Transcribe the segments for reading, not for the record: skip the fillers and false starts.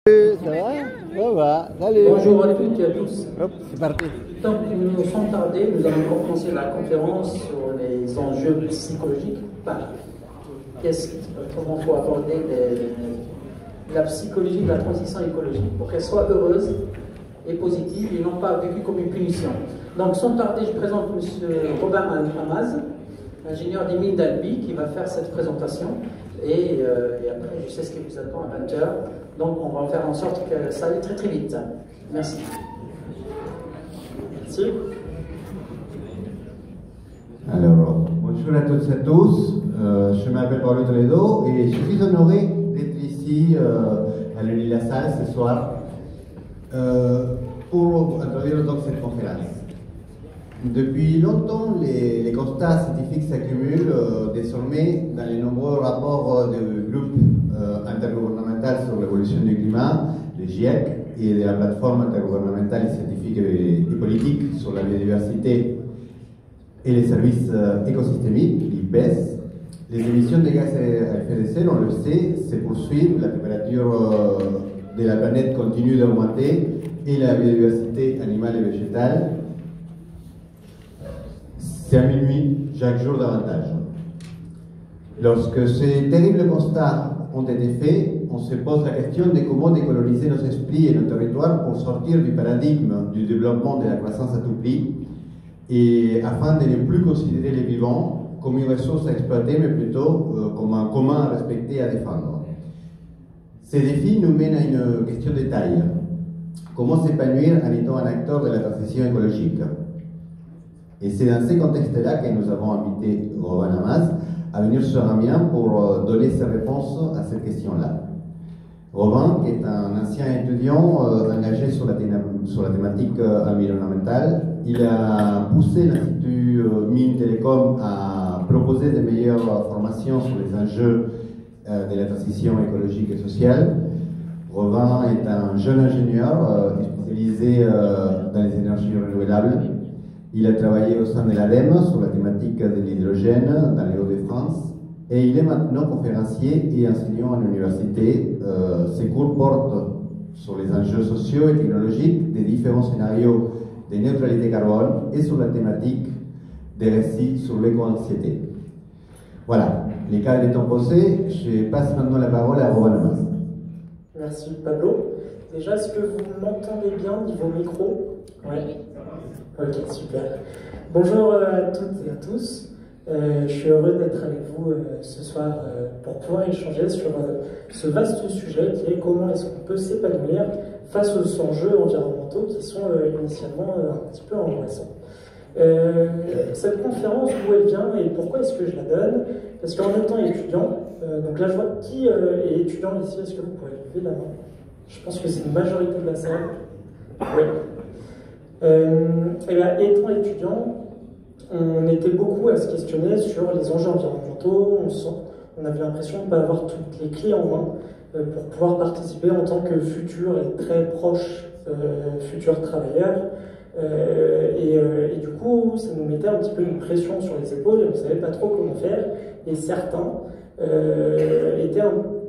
Ça va? Ça va, salut. Bonjour à toutes et à tous. Hop, c'est parti. Donc, sans tarder, nous allons commencer la conférence sur les enjeux psychologiques. Comment il faut aborder la psychologie de la transition écologique pour qu'elle soit heureuse et positive et non pas vécue comme une punition. Donc, sans tarder, je présente M. Robin Amaz, ingénieur des mines d'Albi, qui va faire cette présentation. Et après, je sais ce qui vous attend à 20h. Donc, on va faire en sorte que ça aille très très vite. Merci. Merci. Alors, bonjour à toutes et à tous. Je m'appelle Paulo Toledo et je suis honoré d'être ici à l'Uni La Salle ce soir pour introduire donc cette conférence. Depuis longtemps, les constats scientifiques s'accumulent désormais dans les nombreux rapports du groupe intergouvernemental sur l'évolution du climat, le GIEC, et de la plateforme intergouvernementale scientifique et politique sur la biodiversité et les services écosystémiques, l'IPBES. Les émissions de gaz à effet de serre, on le sait, se poursuivent, la température de la planète continue d'augmenter et la biodiversité animale et végétale s'amenuise chaque jour davantage. Lorsque ces terribles constats ont été faits, on se pose la question de comment décoloniser nos esprits et nos territoires pour sortir du paradigme du développement de la croissance à tout prix et afin de ne plus considérer les vivants comme une ressource à exploiter, mais plutôt comme un commun à respecter et à défendre. Ces défis nous mènent à une question de taille. Comment s'épanouir en étant un acteur de la transition écologique? Et c'est dans ces contextes-là que nous avons invité Robin Amaz à venir sur Amiens pour donner ses réponses à cette question-là. Robin, qui est un ancien étudiant engagé sur la thématique environnementale, il a poussé l'Institut Mines Télécom à proposer des meilleures formations sur les enjeux de la transition écologique et sociale. Robin est un jeune ingénieur spécialisé dans les énergies renouvelables. Il a travaillé au sein de l'ADEME sur la thématique de l'hydrogène dans les Hauts-de-France et il est maintenant conférencier et enseignant à l'université. Ses cours portent sur les enjeux sociaux et technologiques des différents scénarios de neutralité carbone et sur la thématique des récits sur l'éco-anxiété. Voilà, les cas étant posés, je passe maintenant la parole à Robin Amaz. Merci Pablo. Déjà, est-ce que vous m'entendez bien niveau micro? Oui. Ok, super. Bonjour à toutes et à tous. Je suis heureux d'être avec vous ce soir pour pouvoir échanger sur ce vaste sujet qui est comment est-ce qu'on peut s'épanouir face aux enjeux environnementaux qui sont initialement un petit peu angoissants. Cette conférence, d'où elle vient et pourquoi est-ce que je la donne? Parce qu'en étant étudiant, donc là je vois qui est étudiant ici, est-ce que vous pouvez lever la main? Je pense que c'est une majorité de la salle. Oui. Et bien, étant étudiant, on était beaucoup à se questionner sur les enjeux environnementaux. On avait l'impression de ne pas avoir toutes les clés en main pour pouvoir participer en tant que futur et très proche futur travailleur. Et du coup, ça nous mettait un petit peu une pression sur les épaules et on ne savait pas trop comment faire. Et certains étaient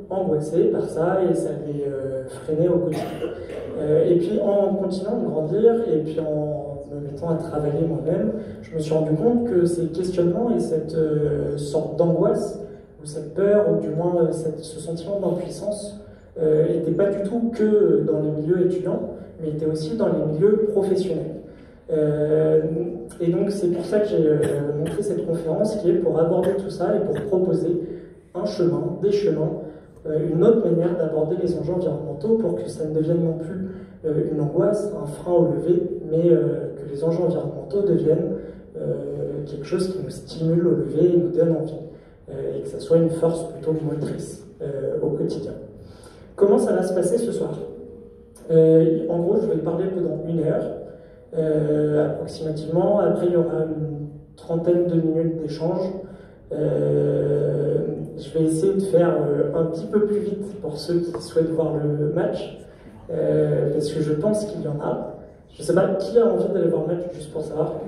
angoissés par ça et ça les freinait au quotidien. Et puis en continuant de grandir et puis en me mettant à travailler moi-même, je me suis rendu compte que ces questionnements et cette sorte d'angoisse, ou cette peur, ou du moins ce sentiment d'impuissance, n'étaient pas du tout que dans les milieux étudiants, mais étaient aussi dans les milieux professionnels. Et donc c'est pour ça que j'ai monté cette conférence qui est pour aborder tout ça et pour proposer un chemin, des chemins, une autre manière d'aborder les enjeux environnementaux pour que ça ne devienne non plus une angoisse, un frein au lever, mais que les enjeux environnementaux deviennent quelque chose qui nous stimule au lever et nous donne envie, et que ça soit une force plutôt motrice au quotidien. Comment ça va se passer ce soir? En gros, je vais parler pendant 1 heure, approximativement. Après, il y aura une trentaine de minutes d'échange. Je vais essayer de faire un petit peu plus vite pour ceux qui souhaitent voir le match, parce que je pense qu'il y en a. Je ne sais pas qui a envie d'aller voir le match juste pour savoir.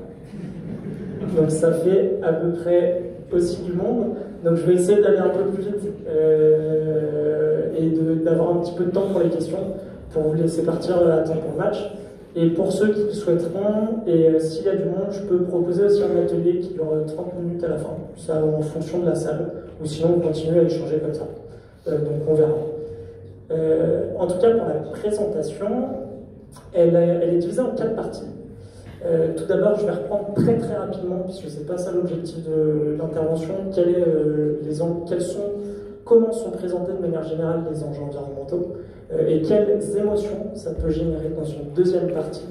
Donc ça fait à peu près aussi du monde. Donc je vais essayer d'aller un peu plus vite. et d'avoir un petit peu de temps pour les questions, pour vous laisser partir à temps pour le match. Et pour ceux qui le souhaiteront, et s'il y a du monde, je peux proposer aussi un atelier qui dure 30 minutes à la fin, ça en fonction de la salle, ou sinon on continue à échanger comme ça. Donc on verra. En tout cas, pour la présentation, elle est divisée en 4 parties. Tout d'abord, je vais reprendre très très rapidement, puisque c'est pas ça l'objectif de l'intervention, comment sont présentés de manière générale les enjeux environnementaux et quelles émotions ça peut générer dans une deuxième partie,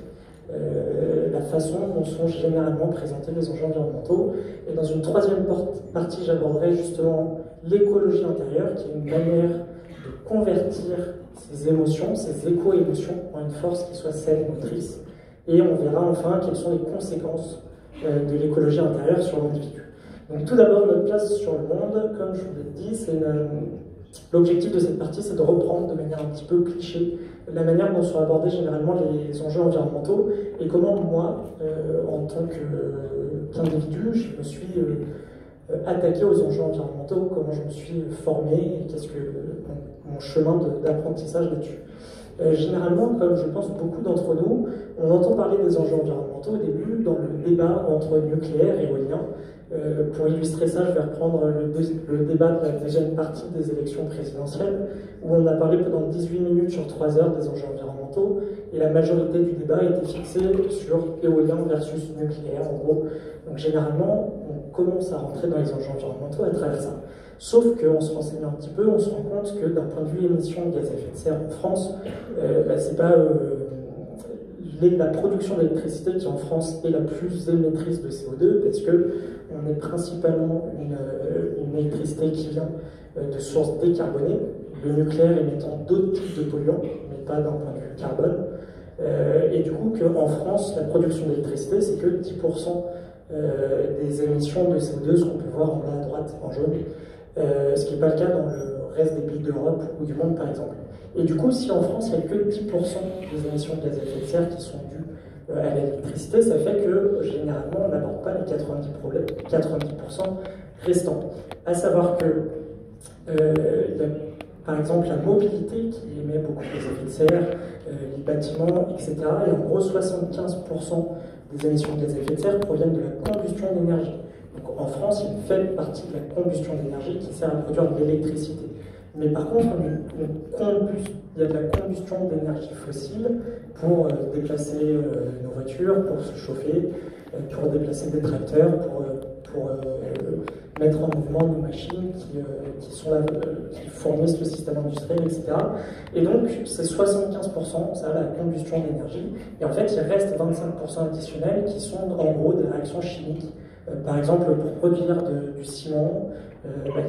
la façon dont sont généralement présentés les enjeux environnementaux. Et dans une troisième partie, j'aborderai justement l'écologie intérieure, qui est une manière de convertir ces émotions, ces éco-émotions, en une force qui soit saine, motrice. Et on verra enfin quelles sont les conséquences de l'écologie intérieure sur l'individu. Donc tout d'abord, notre place sur le monde, comme je vous l'ai dit, l'objectif de cette partie, c'est de reprendre de manière un petit peu cliché la manière dont sont abordés généralement les enjeux environnementaux et comment moi, en tant qu'individu, je me suis attaqué aux enjeux environnementaux, comment je me suis formé et qu'est-ce que mon chemin d'apprentissage là-dessus. Généralement, comme je pense beaucoup d'entre nous, on entend parler des enjeux environnementaux au début dans le débat entre nucléaire et éolien. Pour illustrer ça, je vais reprendre le débat de la deuxième partie des élections présidentielles, où on a parlé pendant 18 minutes sur 3 heures des enjeux environnementaux, et la majorité du débat était fixée sur éolien versus nucléaire, en gros. Donc généralement, on commence à rentrer dans les enjeux environnementaux à travers ça. Sauf qu'en se renseignant un petit peu, on se rend compte que d'un point de vue émissions de gaz à effet de serre en France, c'est pas la production d'électricité qui en France est la plus émettrice de CO2, parce que on est principalement une électricité qui vient de sources décarbonées, le nucléaire émettant d'autres types de polluants, mais pas d'un point de vue carbone. Et du coup, qu'en France, la production d'électricité, c'est que 10% des émissions de CO2, ce qu'on peut voir en bas à droite, en jaune, ce qui n'est pas le cas dans le reste des pays d'Europe ou du monde, par exemple. Et du coup, si en France, il n'y a que 10% des émissions de gaz à effet de serre qui sont dues à l'électricité, ça fait que, généralement, on n'aborde pas les 90% restants. À savoir que, par exemple, la mobilité, qui émet beaucoup de gaz à effet de serre, les bâtiments, etc., et en gros, 75% des émissions de gaz à effet de serre proviennent de la combustion d'énergie. Donc, en France, il y a une faible partie de la combustion d'énergie qui sert à produire de l'électricité. Mais par contre, il y a de la combustion d'énergie fossile pour déplacer nos voitures, pour se chauffer, pour déplacer des tracteurs, pour mettre en mouvement nos machines qui fournissent le système industriel, etc. Et donc, c'est 75%, ça, la combustion d'énergie. Et en fait, il reste 25% additionnels qui sont en gros des réactions chimiques. Par exemple, pour produire du ciment,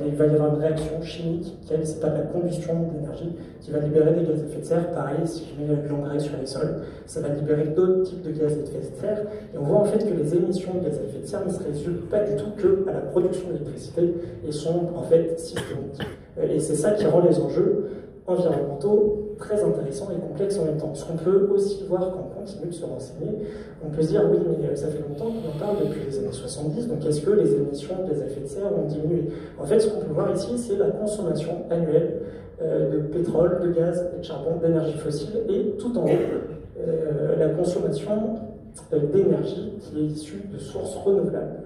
il va y avoir une réaction chimique, qui n'est pas de la combustion d'énergie, qui va libérer des gaz à effet de serre. Pareil, si je mets de l'engrais sur les sols, ça va libérer d'autres types de gaz à effet de serre. Et on voit en fait que les émissions de gaz à effet de serre ne se résument pas du tout qu'à la production d'électricité et sont en fait systémiques. Et c'est ça qui rend les enjeux environnementaux très intéressants et complexes en même temps. Ce qu'on peut aussi voir quand on continue de se renseigner, on peut se dire oui, mais ça fait longtemps qu'on en parle depuis les années 70, donc est-ce que les émissions de gaz à effet de serre ont diminué? En fait, ce qu'on peut voir ici, c'est la consommation annuelle de pétrole, de gaz, de charbon, d'énergie fossile, et tout en haut, la consommation d'énergie qui est issue de sources renouvelables.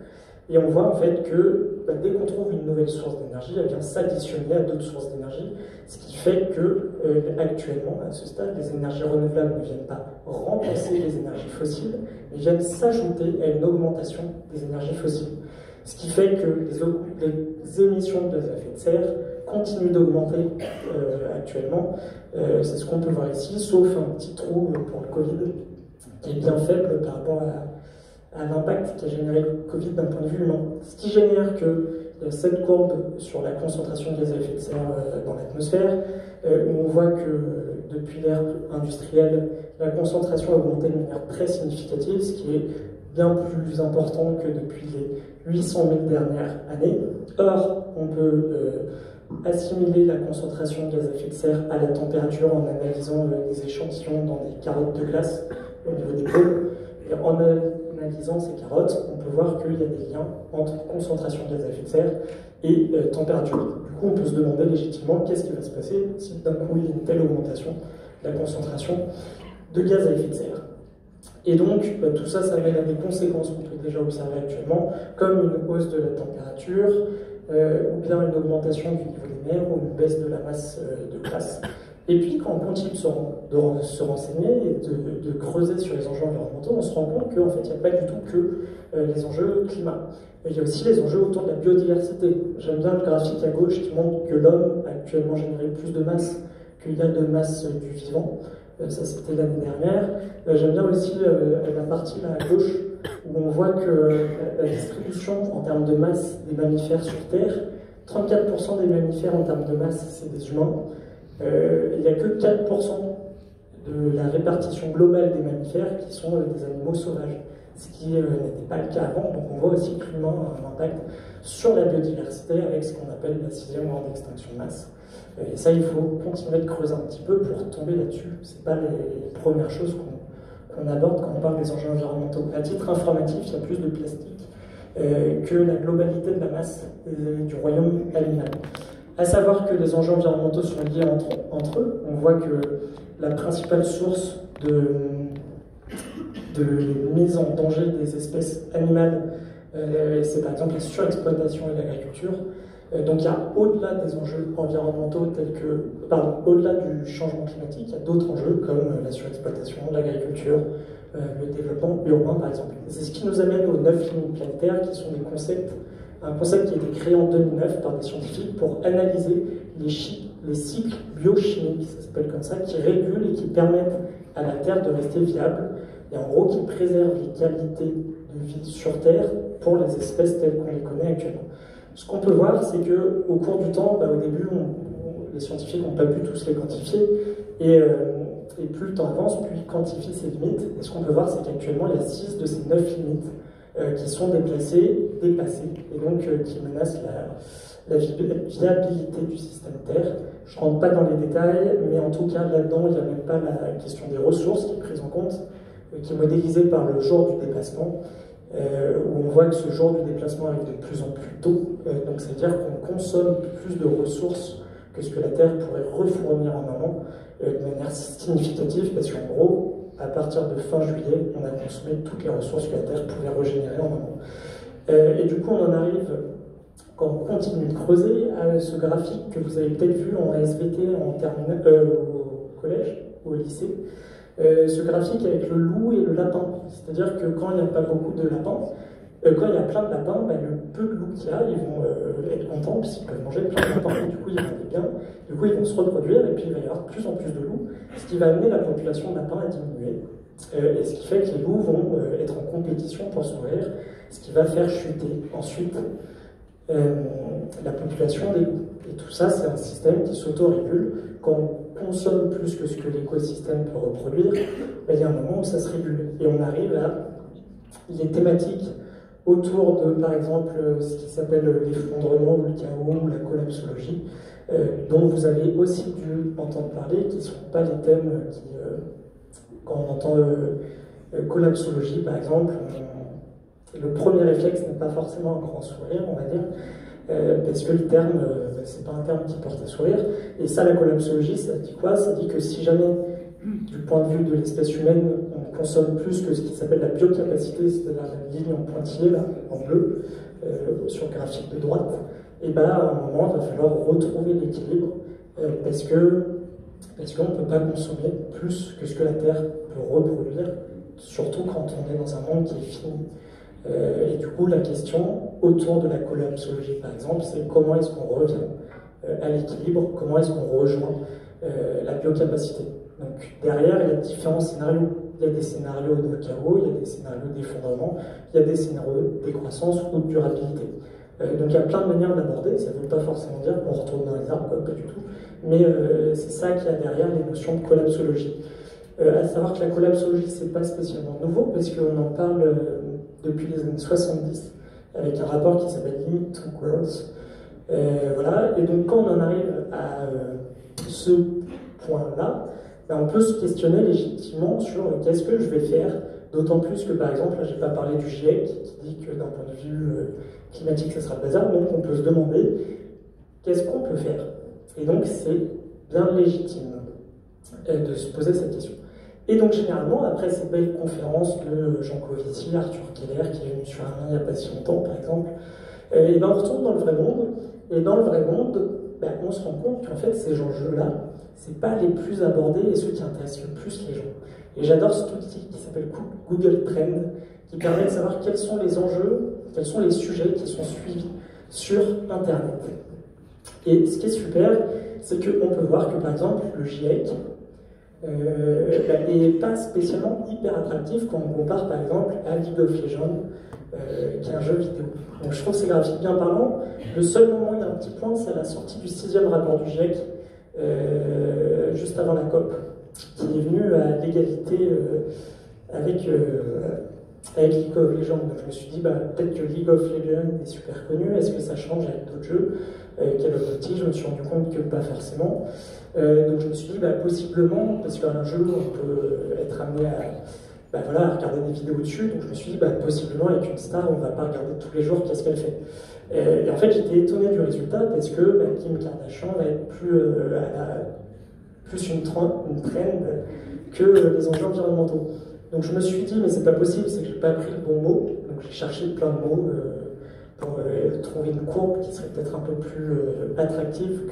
Et on voit en fait que dès qu'on trouve une nouvelle source d'énergie, elle vient s'additionner à d'autres sources d'énergie, ce qui fait que actuellement, à ce stade, les énergies renouvelables ne viennent pas remplacer les énergies fossiles, mais viennent s'ajouter à une augmentation des énergies fossiles. Ce qui fait que les émissions de gaz à effet de serre continuent d'augmenter actuellement. C'est ce qu'on peut voir ici, sauf un petit trou pour le Covid, qui est bien faible par rapport à l'impact qu'a généré le Covid d'un point de vue humain. Ce qui génère que cette courbe sur la concentration de gaz à effet de serre dans l'atmosphère, où on voit que depuis l'ère industrielle, la concentration a augmenté de manière très significative, ce qui est bien plus important que depuis les 800 000 dernières années. Or, on peut assimiler la concentration de gaz à effet de serre à la température en analysant des échantillons dans des carottes de glace au niveau des pôles. Et en analysant ces carottes, on peut voir qu'il y a des liens entre concentration de gaz à effet de serre et température. Du coup, on peut se demander légitimement qu'est-ce qui va se passer si d'un coup il y a une telle augmentation de la concentration de gaz à effet de serre. Et donc, tout ça, ça mène à des conséquences qu'on peut déjà observer actuellement, comme une hausse de la température, ou bien une augmentation du niveau des mers, ou une baisse de la masse de glace. Et puis, quand on continue de se renseigner et de creuser sur les enjeux environnementaux, on se rend compte qu'en fait, il n'y a pas du tout que les enjeux climat. Il y a aussi les enjeux autour de la biodiversité. J'aime bien le graphique à gauche qui montre que l'homme a actuellement généré plus de masse qu'il y a de masse du vivant. Ça, c'était l'année dernière. J'aime bien aussi la partie là à gauche où on voit que la distribution en termes de masse des mammifères sur Terre, 34% des mammifères en termes de masse, c'est des humains. Il n'y a que 4% de la répartition globale des mammifères qui sont des animaux sauvages, ce qui n'était pas le cas avant. Donc on voit aussi que l'humain a un impact sur la biodiversité avec ce qu'on appelle la 6e grande extinction de masse. Et ça, il faut continuer de creuser un petit peu pour tomber là-dessus. Ce n'est pas les premières choses qu'on aborde quand on parle des enjeux environnementaux. À titre informatif, il y a plus de plastique que la globalité de la masse du royaume animal. À savoir que les enjeux environnementaux sont liés entre eux. On voit que la principale source de mise en danger des espèces animales, c'est par exemple la surexploitation et l'agriculture. Donc il y a au-delà des enjeux environnementaux tels que, au-delà du changement climatique, il y a d'autres enjeux comme la surexploitation, l'agriculture, le développement urbain par exemple. C'est ce qui nous amène aux 9 limites planétaires qui sont des concepts, un concept qui a été créé en 2009 par des scientifiques pour analyser les cycles biochimiques, ça s'appelle comme ça, qui régulent et qui permettent à la Terre de rester viable et en gros qui préservent les qualités de vie sur Terre pour les espèces telles qu'on les connaît actuellement. Ce qu'on peut voir, c'est qu'au cours du temps, au début, les scientifiques n'ont pas pu tous les quantifier, et plus le temps avance, plus ils quantifient ces limites. Et ce qu'on peut voir, c'est qu'actuellement, il y a 6 de ces 9 limites qui sont dépassées, et donc qui menacent la viabilité du système Terre. Je ne rentre pas dans les détails, mais en tout cas, là-dedans, il n'y a même pas la question des ressources qui est prise en compte, qui est modélisée par le jour du déplacement. Où on voit que ce jour du déplacement arrive de plus en plus tôt, donc ça veut dire qu'on consomme plus de ressources que ce que la Terre pourrait refournir en amont de manière significative, parce qu'en gros, à partir de fin juillet, on a consommé toutes les ressources que la Terre pouvait régénérer en amont. Et du coup, on en arrive, quand on continue de creuser, à ce graphique que vous avez peut-être vu en SVT au collège ou au lycée. Ce graphique avec le loup et le lapin. C'est-à-dire que quand il n'y a pas beaucoup de lapins, quand il y a plein de lapins, le peu de loups qu'il y a, ils vont être contents puisqu'ils peuvent manger plein de lapins. Et du coup, ils vont aller bien. Du coup, ils vont se reproduire et puis il va y avoir de plus en plus de loups, ce qui va amener la population de lapins à diminuer. Et ce qui fait que les loups vont être en compétition pour se nourrir, ce qui va faire chuter ensuite la population des loups. Et tout ça, c'est un système qui s'auto-régule. Quand on consomme plus que ce que l'écosystème peut reproduire, il y a un moment où ça se régule. Et on arrive à les thématiques autour de, par exemple, ce qui s'appelle l'effondrement ou le chaos ou la collapsologie, dont vous avez aussi dû entendre parler, qui ne sont pas les thèmes qui, quand on entend collapsologie, par exemple, le premier réflexe n'est pas forcément un grand sourire, on va dire, parce que le terme, c'est pas un terme qui porte à sourire. Et ça, la collapsologie, ça dit quoi? Ça dit que si jamais, du point de vue de l'espèce humaine, on consomme plus que ce qui s'appelle la biocapacité, c'est-à-dire la ligne en pointillé, là, en bleu, sur le graphique de droite, et à un moment, il va falloir retrouver l'équilibre, parce qu'on ne peut pas consommer plus que ce que la Terre peut reproduire, surtout quand on est dans un monde qui est fini. Et du coup, la question autour de la collapsologie, par exemple, c'est comment est-ce qu'on revient à l'équilibre, comment est-ce qu'on rejoint la biocapacité. Donc derrière, il y a différents scénarios. Il y a des scénarios de chaos, il y a des scénarios d'effondrement, il y a des scénarios de décroissance ou de durabilité. Donc il y a plein de manières d'aborder, ça ne veut pas forcément dire qu'on retourne dans les arbres, pas du tout, mais c'est ça qu'il y a derrière les notions de collapsologie. À savoir que la collapsologie, c'est pas spécialement nouveau, parce qu'on en parle depuis les années 70, avec un rapport qui s'appelle Limit to Growth. Voilà. Et donc quand on en arrive à ce point-là, on peut se questionner légitimement sur qu'est-ce que je vais faire, d'autant plus que par exemple, là j'ai pas parlé du GIEC qui dit que d'un point de vue climatique ça sera le bazar, donc on peut se demander qu'est-ce qu'on peut faire? Et donc c'est bien légitime de se poser cette question. Et donc généralement, après ces belles conférences de Jean Covici, Arthur Keller, qui est venu sur un il n'y a pas si longtemps par exemple, et ben on retourne dans le vrai monde, et dans le vrai monde, ben, on se rend compte qu'en fait ces enjeux-là, c'est pas les plus abordés et ceux qui intéressent le plus les gens. Et j'adore cet outil qui s'appelle Google Trends, qui permet de savoir quels sont les enjeux, quels sont les sujets qui sont suivis sur Internet. Et ce qui est super, c'est qu'on peut voir que par exemple le GIEC n'est pas spécialement hyper attractif quand on compare par exemple à League of Legends, qui est un jeu vidéo. Donc je trouve ces graphiques bien parlants. Le seul moment où il y a un petit point, c'est à la sortie du 6e rapport du GIEC, juste avant la COP, qui est venu à l'égalité avec League of Legends. Donc je me suis dit, peut-être que League of Legends est super connu, est-ce que ça change avec d'autres jeux? Quel autre outil? Je me suis rendu compte que pas forcément. Donc je me suis dit, possiblement, parce qu'un jeu, on peut être amené à regarder des vidéos dessus, donc je me suis dit, possiblement avec une star, on ne va pas regarder tous les jours qu'est-ce qu'elle fait. Et en fait, j'étais étonné du résultat, parce que Kim Kardashian va être plus une trend que les enjeux environnementaux. Donc je me suis dit, mais c'est pas possible, c'est que j'ai pas pris le bon mot, donc j'ai cherché plein de mots pour trouver une courbe qui serait peut-être un peu plus attractive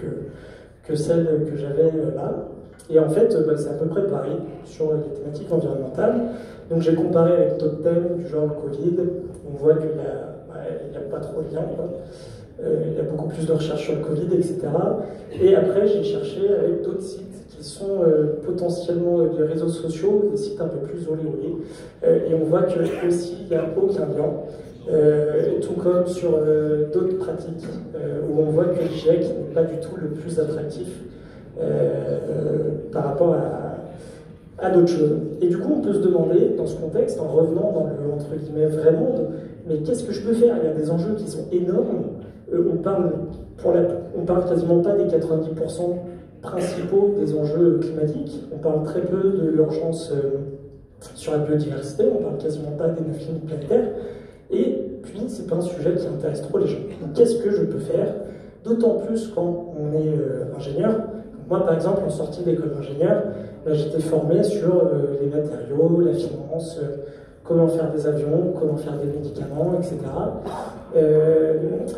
que celle que j'avais là. Et en fait, c'est à peu près pareil sur les thématiques environnementales. Donc j'ai comparé avec d'autres thèmes du genre le Covid. On voit qu'il n'y a pas trop de lien. Il y a beaucoup plus de recherches sur le Covid, etc. Et après, j'ai cherché avec d'autres sites qui sont potentiellement des réseaux sociaux, des sites un peu plus olé olé. Et on voit que aussi il n'y a aucun lien. Tout comme sur d'autres pratiques, où on voit que le GIEC n'est pas du tout le plus attractif par rapport à d'autres choses. Et du coup, on peut se demander, dans ce contexte, en revenant dans le, entre guillemets, vrai monde, mais qu'est-ce que je peux faire? Il y a des enjeux qui sont énormes. On parle quasiment pas des 90% principaux des enjeux climatiques. On parle très peu de l'urgence sur la biodiversité. On parle quasiment pas des 9 limites planétaires. Et puis, c'est pas un sujet qui intéresse trop les gens. Donc, qu'est-ce que je peux faire? D'autant plus quand on est ingénieur. Moi, par exemple, en sortie d'école d'ingénieur, j'étais formé sur les matériaux, la finance, comment faire des avions, comment faire des médicaments, etc.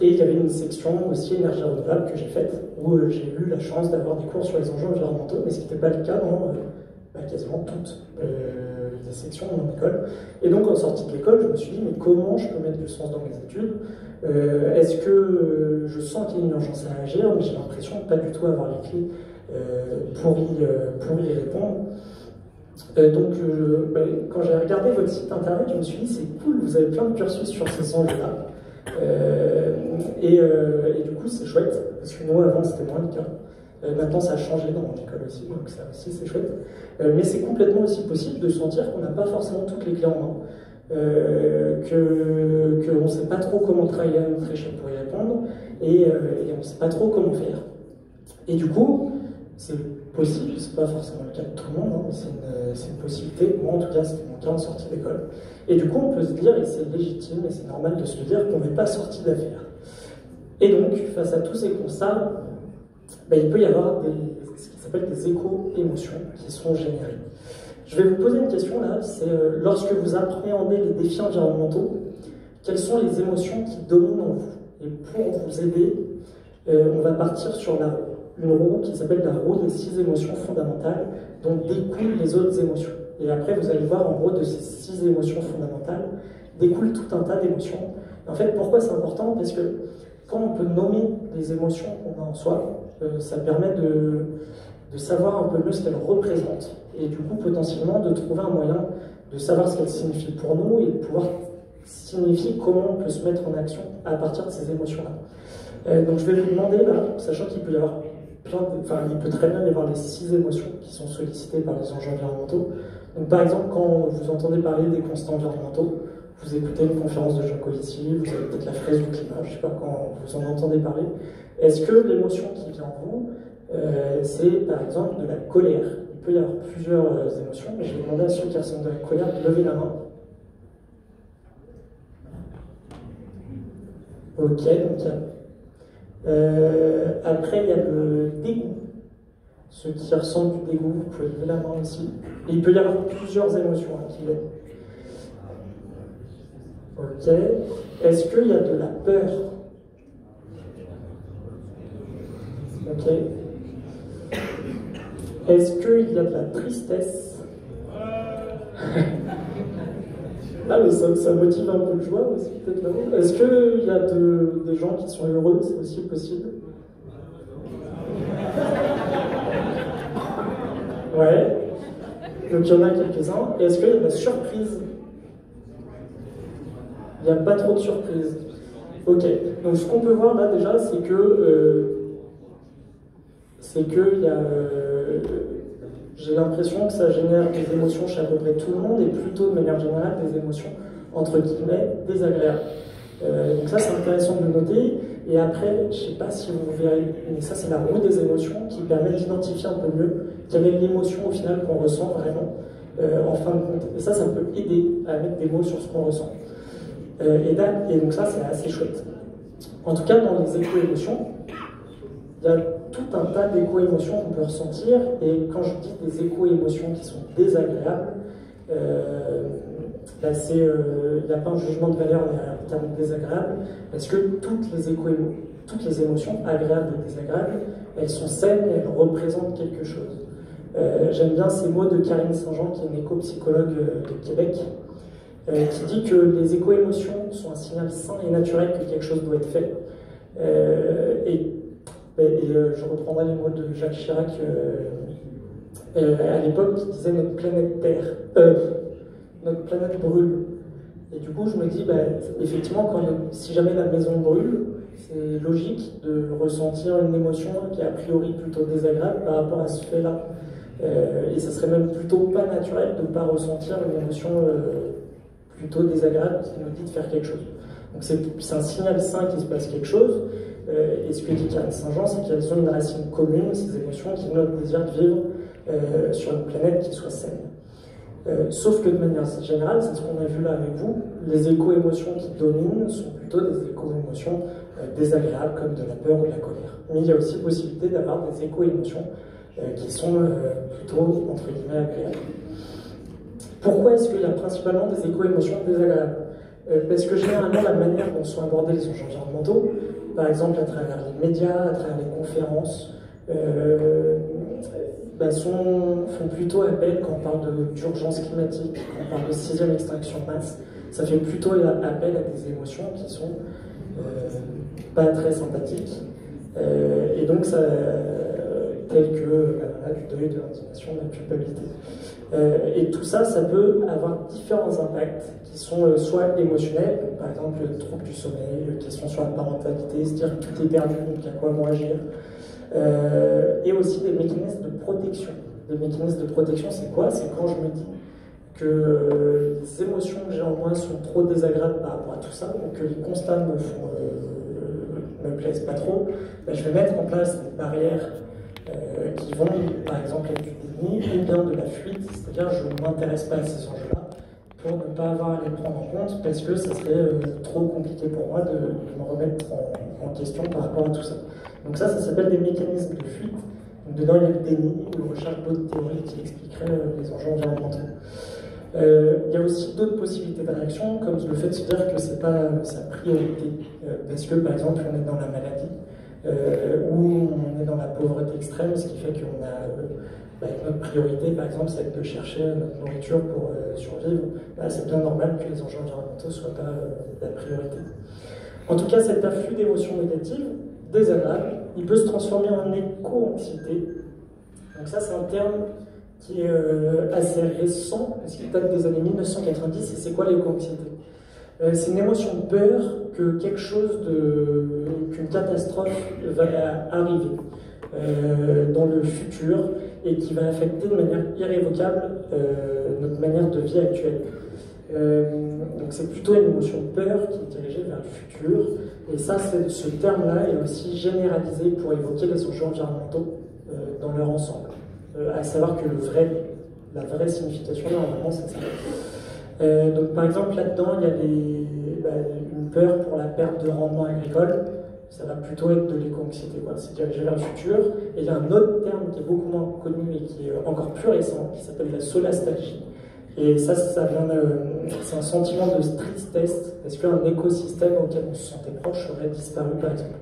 Et il y avait une section aussi énergie renouvelable que j'ai faite, où j'ai eu la chance d'avoir des cours sur les enjeux environnementaux, mais ce qui n'était pas le cas dans quasiment toutes les sections de mon école. Et donc, en sortie de l'école, je me suis dit, mais comment je peux mettre du sens dans mes études? Est-ce que je sens qu'il y a une urgence à agir, mais j'ai l'impression de pas du tout avoir les clés pour y répondre. Donc, quand j'ai regardé votre site internet, je me suis dit, c'est cool, vous avez plein de cursus sur ces enjeux-là. Et du coup, c'est chouette, parce que nous, avant, c'était moins le cas. Maintenant, ça a changé dans mon école aussi, donc ça aussi, c'est chouette. Mais c'est complètement aussi possible de sentir qu'on n'a pas forcément toutes les clés en main, qu'on ne sait pas trop comment travailler à notre échelle pour y répondre, et on ne sait pas trop comment faire. Et du coup, c'est possible, c'est pas forcément le cas de tout le monde, mais c'est une possibilité. Moi, en tout cas, c'était mon cas en sortie d'école. Et du coup, on peut se dire, et c'est légitime, et c'est normal de se dire qu'on n'est pas sorti d'affaires. Et donc, face à tous ces constats, il peut y avoir ce qui s'appelle des éco-émotions qui sont générées. Je vais vous poser une question là, c'est lorsque vous appréhendez les défis environnementaux, quelles sont les émotions qui dominent en vous? Et pour vous aider, on va partir sur une roue qui s'appelle la roue des 6 émotions fondamentales, dont découlent les autres émotions. Et après, vous allez voir, en gros, de ces 6 émotions fondamentales, découle tout un tas d'émotions. En fait, pourquoi c'est important? Parce que quand on peut nommer les émotions qu'on a en soi, ça permet de savoir un peu mieux ce qu'elles représentent. Et du coup, potentiellement, de trouver un moyen de savoir ce qu'elles signifient pour nous et de pouvoir signifier comment on peut se mettre en action à partir de ces émotions-là. Donc je vais vous demander, là, sachant qu'il peut y avoir il peut très bien y avoir les 6 émotions qui sont sollicitées par les enjeux environnementaux. Donc par exemple, quand vous entendez parler des constants environnementaux, vous écoutez une conférence de Jean Covici, vous avez peut-être la fraise du climat, je ne sais pas, quand vous en entendez parler, est-ce que l'émotion qui vient en vous, c'est par exemple de la colère? Il peut y avoir plusieurs émotions, mais je vais demander à ceux qui ressentent de la colère de lever la main. Ok, donc Après, il y a le dégoût. Ce qui ressemble du dégoût, vous pouvez lever la main aussi. Et il peut y avoir plusieurs émotions qui viennent. Ok. Est-ce qu'il y a de la peur? Ok. Est-ce qu'il y a de la tristesse? Ah, mais ça motive un peu de joie aussi, peut-être là. Est-ce qu'il y a des gens qui sont heureux? C'est aussi possible. Ouais. Donc il y en a quelques-uns. Et est-ce qu'il y a de la surprise? Il n'y a pas trop de surprise. Ok. Donc ce qu'on peut voir là déjà, c'est que il y a. J'ai l'impression que ça génère des émotions chez à peu près tout le monde et plutôt de manière générale des émotions entre guillemets désagréables. Donc ça c'est intéressant de le noter. Et après, je ne sais pas si vous verrez, mais ça c'est la roue des émotions qui permet d'identifier un peu mieux quelle est l'émotion au final qu'on ressent vraiment en fin de compte. Et ça peut aider à mettre des mots sur ce qu'on ressent. Et donc ça c'est assez chouette. En tout cas dans les éco-émotions, il y a tout un tas d'éco-émotions qu'on peut ressentir, et quand je dis des éco-émotions qui sont désagréables, il n'y a pas un jugement de valeur derrière le terme désagréable, parce que toutes les émotions, agréables et désagréables, elles sont saines et elles représentent quelque chose. J'aime bien ces mots de Karine Saint-Jean, qui est une éco-psychologue de Québec, qui dit que les éco-émotions sont un signal sain et naturel que quelque chose doit être fait. Je reprendrai les mots de Jacques Chirac à l'époque, qui disait notre planète Terre, notre planète brûle. Et du coup, je me dis, effectivement, si jamais la maison brûle, c'est logique de ressentir une émotion qui est a priori plutôt désagréable par rapport à ce fait-là. Et ça serait même plutôt pas naturel de ne pas ressentir une émotion plutôt désagréable qui nous dit de faire quelque chose. Donc c'est un signal sain qu'il se passe quelque chose. Et ce que dit Karine Saint-Jean, c'est qu'elles ont une racine commune, ces émotions qui nous donnent le désir de vivre sur une planète qui soit saine. Sauf que de manière générale, c'est ce qu'on a vu là avec vous, les éco-émotions qui dominent sont plutôt des éco-émotions désagréables comme de la peur ou de la colère. Mais il y a aussi possibilité d'avoir des éco-émotions qui sont plutôt, entre guillemets, agréables. Pourquoi est-ce qu'il y a principalement des éco-émotions désagréables? Parce que généralement, la manière dont sont abordés les enjeux environnementaux, par exemple à travers les médias, à travers les conférences, font plutôt appel, quand on parle d'urgence climatique, quand on parle de 6e extinction de masse, ça fait plutôt appel à des émotions qui sont pas très sympathiques, et donc ça, telles que du deuil, de l'indignation, de la culpabilité. Et tout ça, ça peut avoir différents impacts qui sont soit émotionnels, donc par exemple le trouble du sommeil, question sur la parentalité, se dire que tout est perdu, donc à quoi bon agir, et aussi des mécanismes de protection. Les mécanismes de protection, c'est quoi? C'est quand je me dis que les émotions que j'ai en moi sont trop désagréables par rapport à tout ça, donc que les constats me plaisent pas trop, je vais mettre en place des barrières qui vont, par exemple, être du déni ou bien de la fuite, c'est-à-dire je ne m'intéresse pas à ces enjeux-là pour ne pas avoir à les prendre en compte parce que ça serait trop compliqué pour moi de me remettre en question par rapport à tout ça. Donc ça s'appelle des mécanismes de fuite. Donc dedans, il y a le déni, ou je recherche d'autres théories qui expliqueraient les enjeux environnementaux. Il y a aussi d'autres possibilités de réaction, comme le fait de se dire que ce n'est pas sa priorité, parce que, par exemple, on est dans la maladie, ou on est dans la pauvreté extrême, ce qui fait qu'on a notre priorité, par exemple, c'est de chercher notre nourriture pour survivre. C'est bien normal que les enjeux environnementaux ne soient pas la priorité. En tout cas, cet afflux d'émotions négatives, désagréables, il peut se transformer en éco-anxiété. Donc ça, c'est un terme qui est assez récent, parce qu'il date des années 1990, et c'est quoi l'éco-anxiété? C'est une émotion de peur que qu'une catastrophe va arriver dans le futur et qui va affecter de manière irrévocable notre manière de vie actuelle. Donc c'est plutôt une émotion de peur qui est dirigée vers le futur, et ça, ce terme-là est aussi généralisé pour évoquer les enjeux environnementaux dans leur ensemble, à savoir que la vraie signification, normalement, c'est ça. Donc par exemple, là-dedans, il y a une peur pour la perte de rendement agricole, ça va plutôt être de l'éco-anxiété, c'est dirigé vers le futur. Et il y a un autre terme qui est beaucoup moins connu et qui est encore plus récent, qui s'appelle la solastalgie. Et ça vient c'est un sentiment de tristesse, parce qu'un écosystème auquel on se sentait proche aurait disparu, par exemple.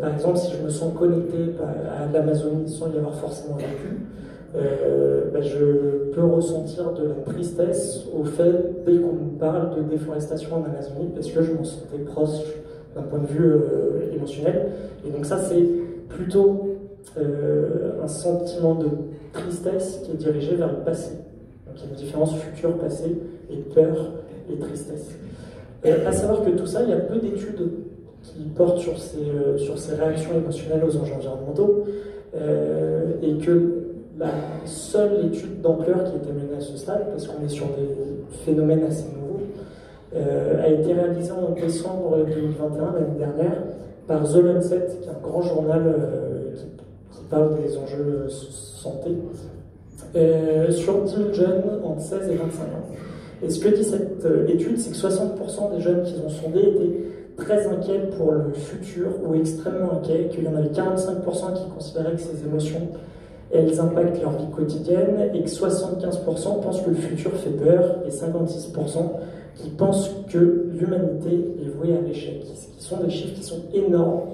Par exemple, si je me sens connecté à l'Amazonie sans y avoir forcément vécu, je peux ressentir de la tristesse au fait, dès qu'on me parle de déforestation en Amazonie, parce que je m'en sentais proche d'un point de vue émotionnel. Et donc ça, c'est plutôt un sentiment de tristesse qui est dirigé vers le passé. Donc il y a une différence futur-passé et peur et tristesse. À savoir que tout ça, il y a peu d'études qui portent sur ces réactions émotionnelles aux enjeux environnementaux, et que la seule étude d'ampleur qui a été menée à ce stade, parce qu'on est sur des phénomènes assez nouveaux, a été réalisée en décembre 2021, l'année dernière, par The Lancet, qui est un grand journal qui parle des enjeux santé, sur 10 000 jeunes entre 16 et 25 ans. Et ce que dit cette étude, c'est que 60% des jeunes qu'ils ont sondés étaient très inquiets pour le futur ou extrêmement inquiets, qu'il y en avait 45% qui considéraient que ces émotions, elles impactent leur vie quotidienne, et que 75% pensent que le futur fait peur, et 56% qui pensent que l'humanité est vouée à l'échec. Ce sont des chiffres qui sont énormes,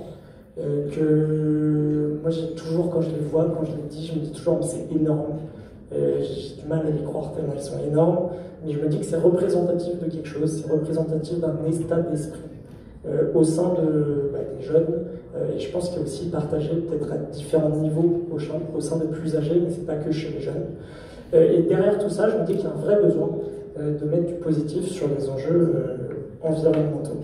que moi j'ai toujours, quand je les vois, quand je les dis, je me dis toujours, mais c'est énorme. J'ai du mal à les croire tellement ils sont énormes, mais je me dis que c'est représentatif de quelque chose, c'est représentatif d'un état d'esprit au sein des jeunes, et je pense qu'il y a aussi partagé peut-être à différents niveaux au sein des plus âgés, mais c'est pas que chez les jeunes. Et derrière tout ça, je me dis qu'il y a un vrai besoin de mettre du positif sur les enjeux environnementaux.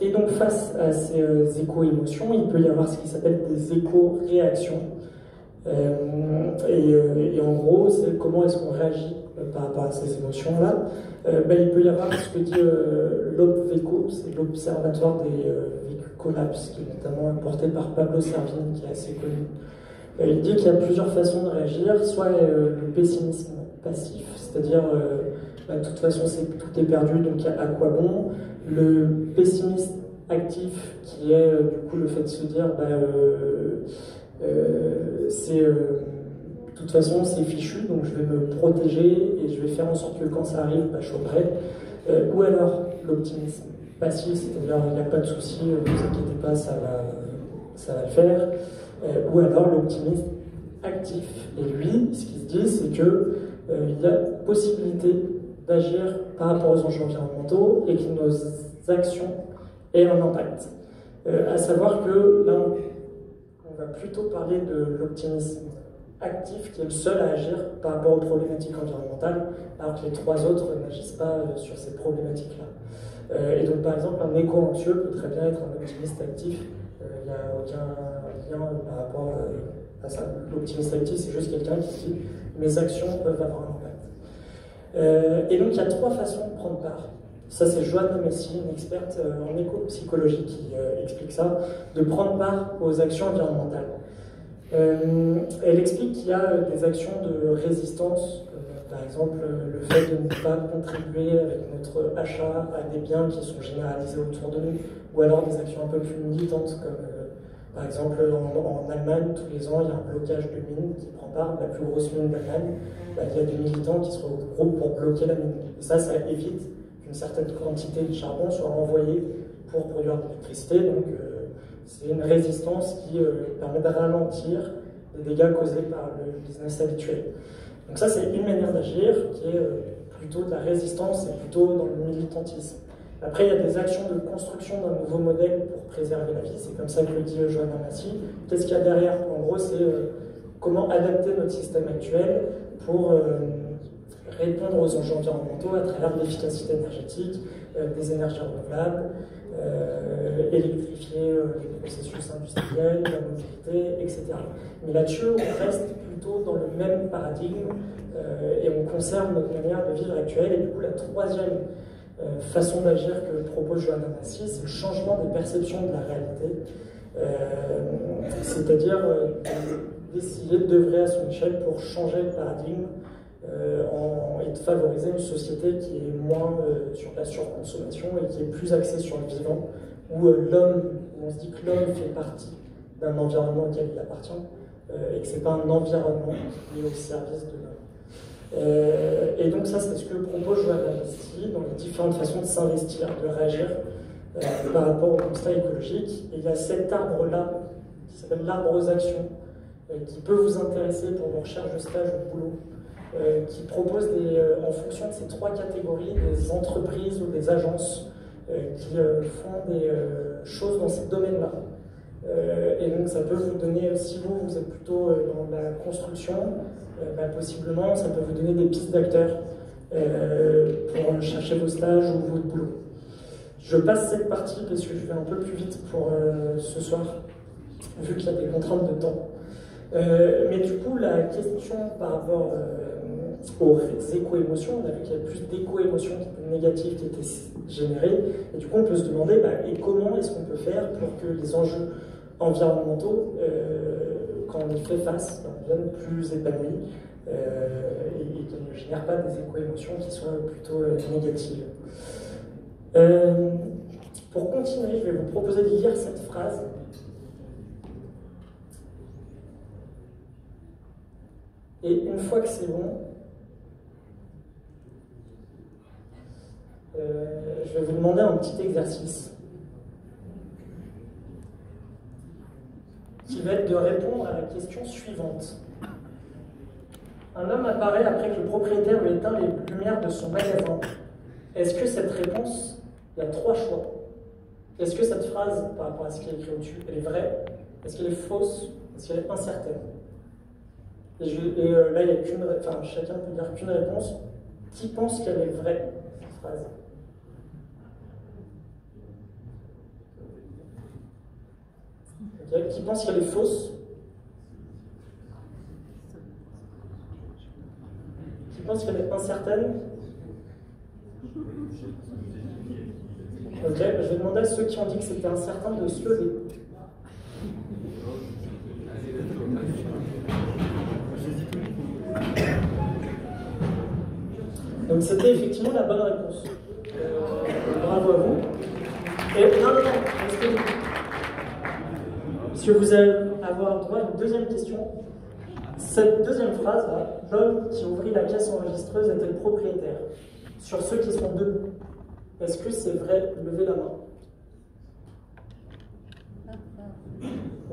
Et donc face à ces éco-émotions, il peut y avoir ce qui s'appelle des éco-réactions. Et en gros, c'est comment est-ce qu'on réagit par rapport à ces émotions-là. Il peut y avoir ce que dit l'OPVECO, c'est l'Observatoire des véhicules collapses, qui est notamment porté par Pablo Servigne, qui est assez connu. Il dit qu'il y a plusieurs façons de réagir, soit le pessimisme passif, c'est-à-dire de toute façon tout est perdu, donc à quoi bon. Le pessimisme actif, qui est du coup le fait de se dire de toute façon c'est fichu, donc je vais me protéger et je vais faire en sorte que quand ça arrive, je sois prêt. Ou alors l'optimisme passif, c'est-à-dire il n'y a pas de souci, ne vous inquiétez pas, ça va le faire. Ou alors l'optimisme actif. Et lui, ce qu'il se dit, c'est que il y a possibilité d'agir par rapport aux enjeux environnementaux et que nos actions aient un impact. À savoir que là, on va plutôt parler de l'optimisme actif, qui est le seul à agir par rapport aux problématiques environnementales, alors que les trois autres n'agissent pas sur ces problématiques-là. Et donc, par exemple, un éco-anxieux peut très bien être un optimiste actif. Il n'y a aucun lien par rapport à ça. L'optimiste actif, c'est juste quelqu'un qui dit « mes actions peuvent avoir un impact ». Et donc, il y a trois façons de prendre part. Ça, c'est Joanna Messi, une experte en éco-psychologie, qui explique ça, de prendre part aux actions environnementales. Elle explique qu'il y a des actions de résistance, par exemple le fait de ne pas contribuer avec notre achat à des biens qui sont généralisés autour de nous, ou alors des actions un peu plus militantes, comme par exemple en Allemagne, tous les ans, il y a un blocage de mines qui prend part, la plus grosse mine d'Allemagne, il y a des militants qui se regroupent pour bloquer la mine. Et ça évite qu'une certaine quantité de charbon soit envoyée pour produire de l'électricité, donc c'est une résistance qui permet de ralentir les dégâts causés par le business habituel. Donc ça, c'est une manière d'agir qui est plutôt de la résistance et plutôt dans le militantisme. Après, il y a des actions de construction d'un nouveau modèle pour préserver la vie. C'est comme ça que le dit Joanna Messi. Qu'est-ce qu'il y a derrière? En gros, c'est comment adapter notre système actuel pour répondre aux enjeux environnementaux à travers l'efficacité énergétique, des énergies renouvelables, électrifier les processus industriels, la mobilité, etc. Mais là-dessus, on reste plutôt dans le même paradigme et on conserve notre manière de vivre actuelle. Et du coup, la troisième façon d'agir que propose Joanna Messi, c'est le changement des perceptions de la réalité, c'est-à-dire d'essayer d'œuvrer à son échelle pour changer le paradigme et de favoriser une société qui est moins sur la surconsommation et qui est plus axée sur le vivant, où on se dit que l'homme fait partie d'un environnement auquel il appartient, et que ce n'est pas un environnement qui est au service de l'homme. Et donc ça, c'est ce que propose Joël Amnesty dans les différentes façons de s'investir, de réagir par rapport au constat écologique. Et il y a cet arbre-là, qui s'appelle l'arbre aux actions, qui peut vous intéresser pour vos recherches de stage ou de boulot, qui propose, en fonction de ces 3 catégories, des entreprises ou des agences qui font des choses dans ces domaines-là. Et donc ça peut vous donner, si vous êtes plutôt dans la construction, possiblement ça peut vous donner des pistes d'acteurs pour chercher vos stages ou votre boulot. Je passe cette partie parce que je vais un peu plus vite pour ce soir, vu qu'il y a des contraintes de temps. Mais du coup, la question par rapport aux éco-émotions, on a vu qu'il y avait plus d'éco-émotions qui étaient négatives qui étaient générées, et du coup on peut se demander et comment est-ce qu'on peut faire pour que les enjeux environnementaux, quand on y fait face, deviennent plus épanouis et qu'ils ne génèrent pas des éco-émotions qui soient plutôt négatives. Pour continuer, je vais vous proposer de lire cette phrase. Et une fois que c'est bon, je vais vous demander un petit exercice qui va être de répondre à la question suivante. Un homme apparaît après que le propriétaire lui éteint les lumières de son magasin. Est-ce que cette réponse, il y a 3 choix. Est-ce que cette phrase, par rapport à ce qui est écrit au-dessus, elle est vraie? Est-ce qu'elle est fausse? Est-ce qu'elle est incertaine? Là, il n'y a qu'une, chacun peut dire qu'une réponse. Qui pense qu'elle est vraie, cette phrase? Okay. Qui pense qu'elle est fausse? Qui pense qu'elle est incertaine? Ok, je vais demander à ceux qui ont dit que c'était incertain de se lever. Donc c'était effectivement la bonne réponse. Bravo à vous. Et non, parce que vous allez avoir droit à une deuxième question. Cette deuxième phrase, l'homme qui ouvrit la caisse enregistreuse était le propriétaire. Sur ceux qui sont debout, est-ce que c'est vrai? Levez la main.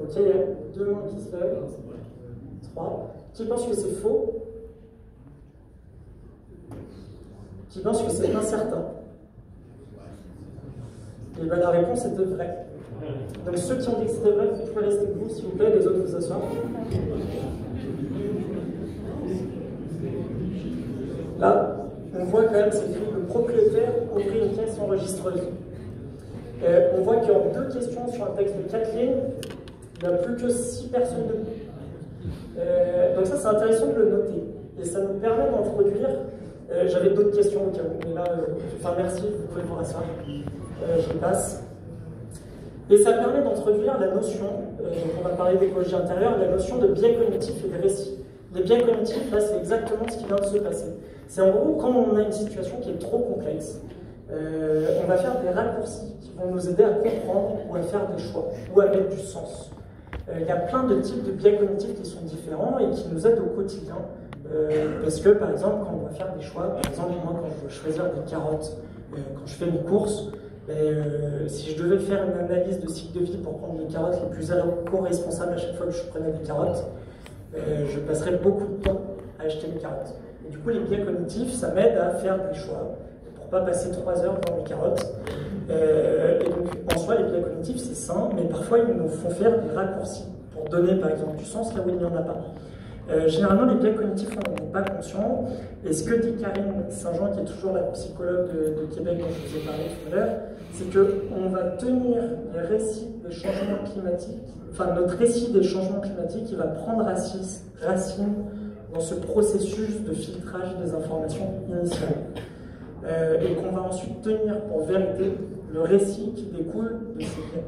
Ok, il y a 2 mains qui se lèvent. 3. Qui pense que c'est faux? Qui pense que c'est incertain? Et bien la réponse était vraie. Donc ceux qui ont dit que c'était vrai, vous pouvez rester debout, s'il vous plaît, les autres vous asseoir. Là, on voit quand même, c'est écrit le propriétaire ouvrit une caisse enregistreuse. On voit qu'il y a 2 questions sur un texte de 4 lignes, il n'y a plus que 6 personnes debout. Donc ça, c'est intéressant de le noter. Et ça nous permet d'introduire. J'avais d'autres questions au cas où, mais là, merci, vous pouvez vous rasseoir. Je passe. Et ça permet d'introduire la notion, on va parler d'écologie intérieure, la notion de biais cognitif et de récit. Les biais cognitifs, là, c'est exactement ce qui vient de se passer. C'est en gros, quand on a une situation qui est trop complexe, on va faire des raccourcis qui vont nous aider à comprendre ou à faire des choix, ou à mettre du sens. Il y a plein de types de biais cognitifs qui sont différents et qui nous aident au quotidien. Parce que, par exemple, quand on va faire des choix, par exemple, moi, quand je veux choisir des carottes, quand je fais mes courses, si je devais faire une analyse de cycle de vie pour prendre les carottes les plus éco-responsables à chaque fois que je prenais des carottes, je passerais beaucoup de temps à acheter des carottes. Et du coup, les biais cognitifs, ça m'aide à faire des choix pour ne pas passer 3 heures dans les carottes. Et donc, en soi, les biais cognitifs, c'est sain, mais parfois, ils nous font faire des raccourcis pour donner, par exemple, du sens là où il n'y en a pas. Généralement, les biais cognitifs, on n'est pas conscient. Et ce que dit Karine Saint-Jean, qui est toujours la psychologue de Québec dont je vous ai parlé tout à l'heure, c'est qu'on va tenir les récits des changements climatiques, enfin notre récit des changements climatiques, il va prendre racine dans ce processus de filtrage des informations initiales. Et qu'on va ensuite tenir pour vérité le récit qui découle de ces biais.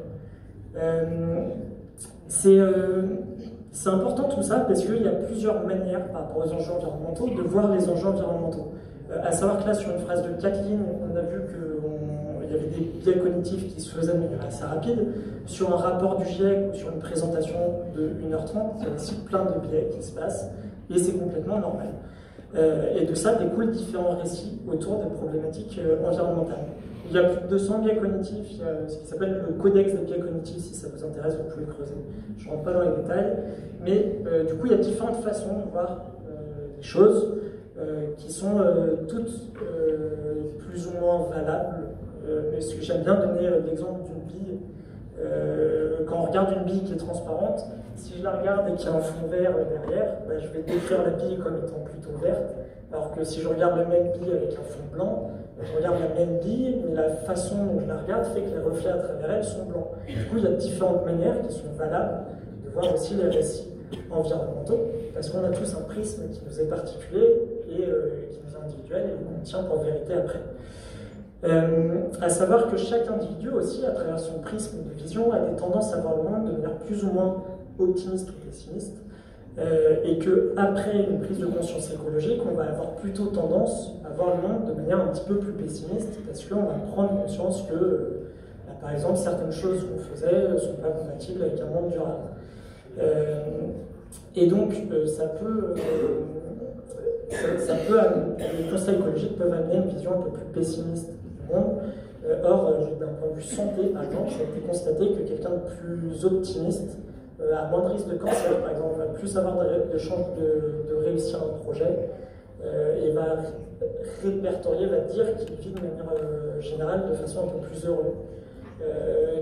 C'est important tout ça parce qu'il y a plusieurs manières par rapport aux enjeux environnementaux de voir les enjeux environnementaux. À savoir que là, sur une phrase de 4 lignes, on a vu qu'il y avait des biais cognitifs qui se faisaient de manière assez rapide. Sur un rapport du GIEC ou sur une présentation de 1h30, il y a aussi plein de biais qui se passent et c'est complètement normal. Et de ça découlent différents récits autour des problématiques environnementales. Il y a plus de 200 biais cognitifs, il y a ce qui s'appelle le codex des biais cognitifs, si ça vous intéresse, vous pouvez creuser. Je ne rentre pas dans les détails, mais du coup, il y a différentes façons de voir les choses qui sont toutes plus ou moins valables. Parce que j'aime bien donner l'exemple d'une bille. Quand on regarde une bille qui est transparente, si je la regarde et qu'il y a un fond vert derrière, ben, je vais décrire la bille comme étant plutôt verte, alors que si je regarde la même bille avec un fond blanc, je regarde la même bille, mais la façon dont je la regarde fait que les reflets à travers elle sont blancs. Du coup, il y a différentes manières qui sont valables de voir aussi les récits environnementaux, parce qu'on a tous un prisme qui nous est particulier et qui nous est individuel et qu'on tient pour vérité après. À savoir que chaque individu aussi, à travers son prisme de vision, a des tendances à voir le monde de manière plus ou moins optimiste ou pessimiste, et qu'après une prise de conscience écologique, on va avoir plutôt tendance à voir le monde de manière un petit peu plus pessimiste, parce qu'on va prendre conscience que, par exemple, certaines choses qu'on faisait ne sont pas compatibles avec un monde durable. Et donc, les constats écologiques peuvent amener une vision un peu plus pessimiste du monde. Or, d'un point de vue santé, par exemple, ça a été constaté que quelqu'un de plus optimiste a moins de risque de cancer, par exemple, va plus avoir de chances de réussir un projet et va répertorier, va dire qu'il vit de manière générale de façon un peu plus heureuse.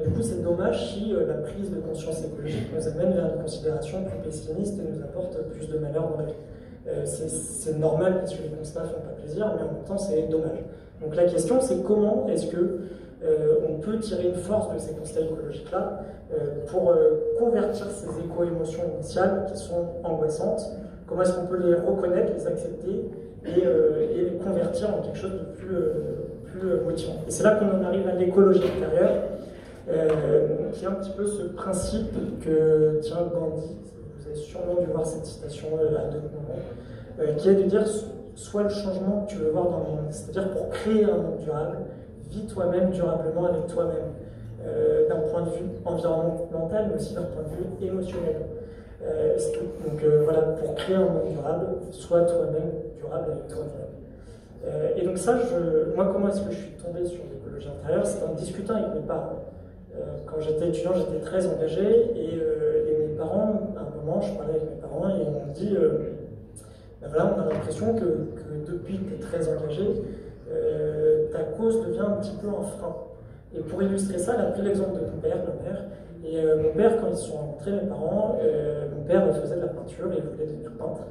Du coup, c'est dommage si la prise de conscience écologique nous amène vers une considération plus pessimiste et nous apporte plus de malheur dans la vie. C'est normal parce que les constats ne font pas plaisir, mais en même temps, c'est dommage. Donc la question, c'est comment est-ce que on peut tirer une force de ces constats écologiques-là pour convertir ces éco-émotions initiales qui sont angoissantes. Comment est-ce qu'on peut les reconnaître, les accepter et les convertir en quelque chose de plus motivant. Et c'est là qu'on en arrive à l'écologie intérieure, qui est un petit peu ce principe que tient Gandhi. Vous avez sûrement dû voir cette citation à d'autres moments, qui est de dire soit le changement que tu veux voir dans le monde, c'est-à-dire pour créer un monde durable, vis toi-même durablement avec toi-même, d'un point de vue environnemental, mais aussi d'un point de vue émotionnel. Donc voilà, pour créer un monde durable, sois toi-même durable avec toi-même. Et donc ça, moi, comment est-ce que je suis tombé sur l'écologie intérieure? C'est en discutant avec mes parents. Quand j'étais étudiant, j'étais très engagé, et mes parents, à un moment, je parlais avec mes parents, et ils m'ont dit, ben voilà, on a l'impression que depuis que tu es très engagé, ta cause devient un petit peu un frein. Et pour illustrer ça, elle a pris l'exemple de mon père, ma mère. Et mon père, quand ils se sont rencontrés, mes parents, mon père faisait de la peinture et il voulait devenir peintre.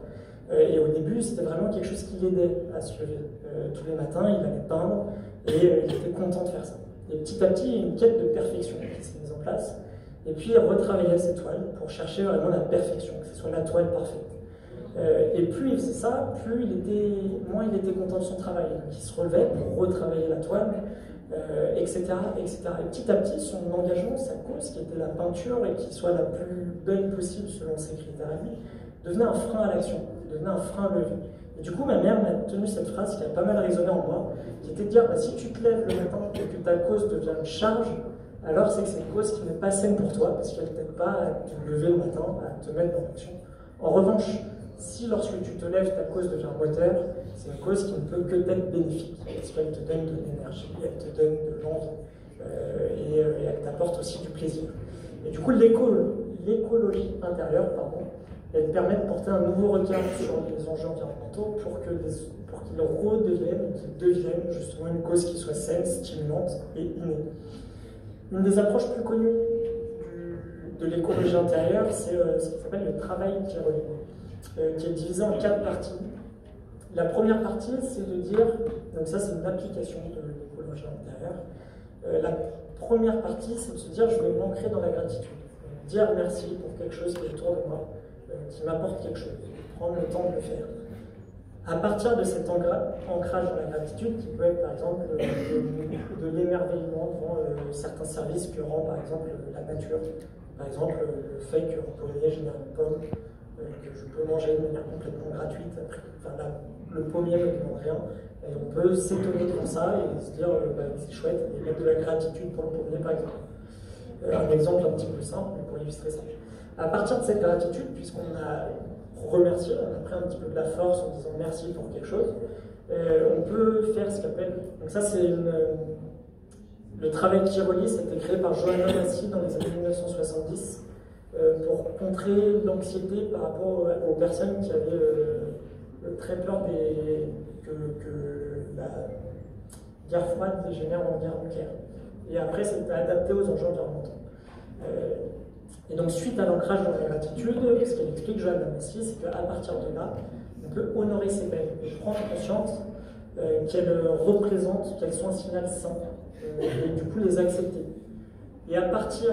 Et au début, c'était vraiment quelque chose qui l'aidait à se lever. Tous les matins, il allait peindre et il était content de faire ça. Et petit à petit, il y a une quête de perfection qui s'est mise en place. Et puis, il retravaillait ses toiles pour chercher vraiment la perfection, que ce soit la toile parfaite. Et plus il faisait ça, moins il était content de son travail. Donc il se relevait pour retravailler la toile, etc., etc. Et petit à petit, son engagement, sa cause, qui était la peinture et qui soit la plus belle possible selon ses critères à lui, devenait un frein à l'action, devenait un frein à lever. Et du coup, ma mère m'a tenu cette phrase qui a pas mal résonné en moi, qui était de dire, bah, si tu te lèves le matin et que ta cause devient une charge, alors c'est que c'est une cause qui n'est pas saine pour toi, parce qu'elle ne t'aide pas à te lever le matin, à te mettre dans l'action. En revanche, si lorsque tu te lèves, ta cause devient moteur, c'est une cause qui ne peut que t'être bénéfique, parce qu'elle te donne de l'énergie, elle te donne de l'envie, et elle t'apporte aussi du plaisir. Et du coup, l'écologie intérieure, elle permet de porter un nouveau regard sur les enjeux environnementaux pour qu'ils deviennent justement une cause qui soit saine, stimulante et innée. Une des approches plus connues de l'écologie intérieure, c'est ce qui s'appelle le travail Pyrrholin, qui est divisé en 4 parties. La première partie, c'est de dire, donc ça c'est une application de l'écologie intérieure, la première partie, c'est de se dire, je vais m'ancrer dans la gratitude, dire merci pour quelque chose qui est autour de moi, qui m'apporte quelque chose, prendre le temps de le faire. À partir de cet ancrage dans la gratitude, qui peut être par exemple de l'émerveillement devant certains services que rend par exemple la nature, Par exemple, le fait qu'un pommier génère une pomme que je peux manger de manière complètement gratuite. Après, enfin, là, le pommier ne me demande rien. Et on peut s'étonner devant ça et se dire bah, c'est chouette et mettre de la gratitude pour le pommier, par exemple. Un exemple un petit peu simple pour illustrer ça. À partir de cette gratitude, puisqu'on a remercié, on a pris un petit peu de la force en disant merci pour quelque chose, on peut faire ce qu'on appelle. Donc, ça, c'est le travail qui relie, c'était créé par Johanna Massy dans les années 1970 pour contrer l'anxiété par rapport aux personnes qui avaient très peur que la guerre froide dégénère en guerre nucléaire. Et après, c'était adapté aux enjeux environnementaux. Et donc, suite à l'ancrage dans la gratitude, ce qu'elle explique, Johanna Massy, c'est qu'à partir de là, on peut honorer ses peines et prendre conscience qu'elles représentent, qu'elles sont un signal sain, et du coup les accepter. Et à partir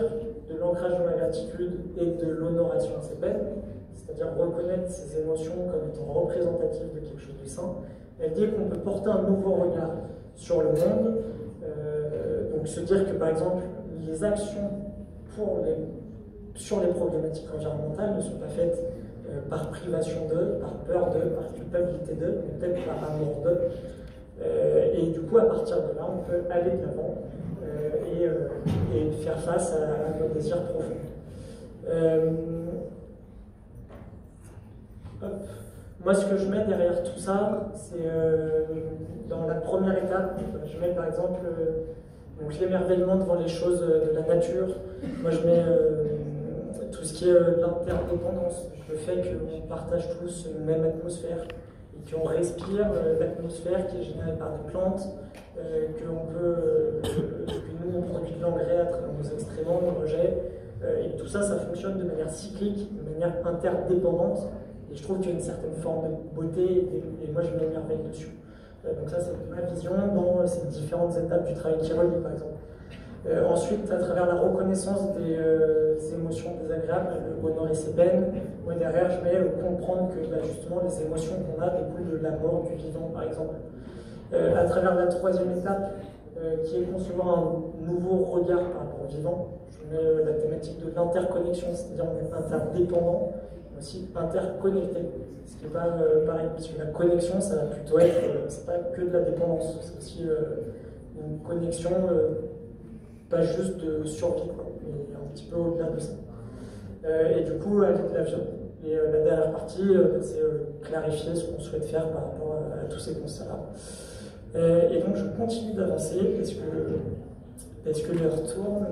de l'ancrage dans la gratitude et de l'honoration de ces peines, c'est-à-dire reconnaître ces émotions comme étant représentatives de quelque chose de sain, elle dit qu'on peut porter un nouveau regard sur le monde, donc se dire que par exemple les actions sur les problématiques environnementales ne sont pas faites par privation d'eux, par peur d'eux, par culpabilité d'eux, mais peut-être par amour d'eux. Et du coup, à partir de là, on peut aller de l'avant et faire face à nos désirs profonds. Moi, ce que je mets derrière tout ça, c'est dans la première étape, je mets par exemple donc l'émerveillement devant les choses de la nature. Moi, je mets tout ce qui est l'interdépendance, le fait qu'on partage tous une même atmosphère et qu'on respire l'atmosphère qui est générée par des plantes, que nous on produit de l'engrais à travers nos excréments, nos rejets, et tout ça, ça fonctionne de manière cyclique, de manière interdépendante, et je trouve qu'il y a une certaine forme de beauté, et moi je m'émerveille dessus. Donc ça, c'est ma vision dans ces différentes étapes du travail qui relie, par exemple. Ensuite, à travers la reconnaissance des émotions désagréables, honorer ses peines, moi derrière, je mets comprendre que justement les émotions qu'on a découlent de la mort du vivant, par exemple. À travers la troisième étape, qui est concevoir un nouveau regard par rapport au vivant, je mets la thématique de l'interconnexion, c'est-à-dire on est interdépendant, mais aussi interconnecté. Ce qui n'est pas pareil, parce que la connexion, ça va plutôt être, c'est pas que de la dépendance, c'est aussi une connexion, pas juste de survie, quoi, mais un petit peu au-delà de ça. Et du coup, avec l'avion. Et la dernière partie, c'est clarifier ce qu'on souhaite faire par rapport à tous ces constats-là. Et donc, je continue d'avancer parce que l'heure tourne.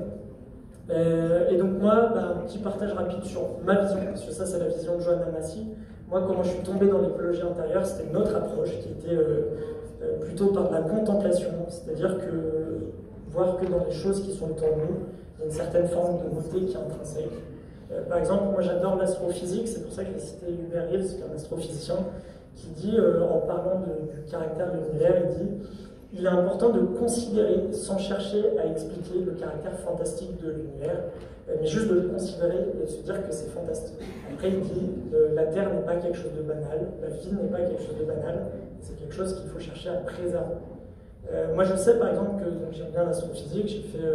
Et donc, moi, un petit partage rapide sur ma vision, parce que ça, c'est la vision de Johanna Massy. Moi, comment je suis tombé dans l'écologie intérieure, c'était une autre approche qui était plutôt par la contemplation, c'est-à-dire que voir que dans les choses qui sont autour de nous, il y a une certaine forme de beauté qui est intrinsèque. Par exemple, moi j'adore l'astrophysique, c'est pour ça que j'ai cité Hubert Reeves, qui est un astrophysicien, qui dit, en parlant du caractère de l'univers, il dit « Il est important de considérer, sans chercher à expliquer le caractère fantastique de l'univers, mais juste de le considérer et de se dire que c'est fantastique. » Après, il dit « La Terre n'est pas quelque chose de banal, la vie n'est pas quelque chose de banal, c'est quelque chose qu'il faut chercher à préserver. » Moi, je sais par exemple que j'aime bien l'astrophysique, j'ai fait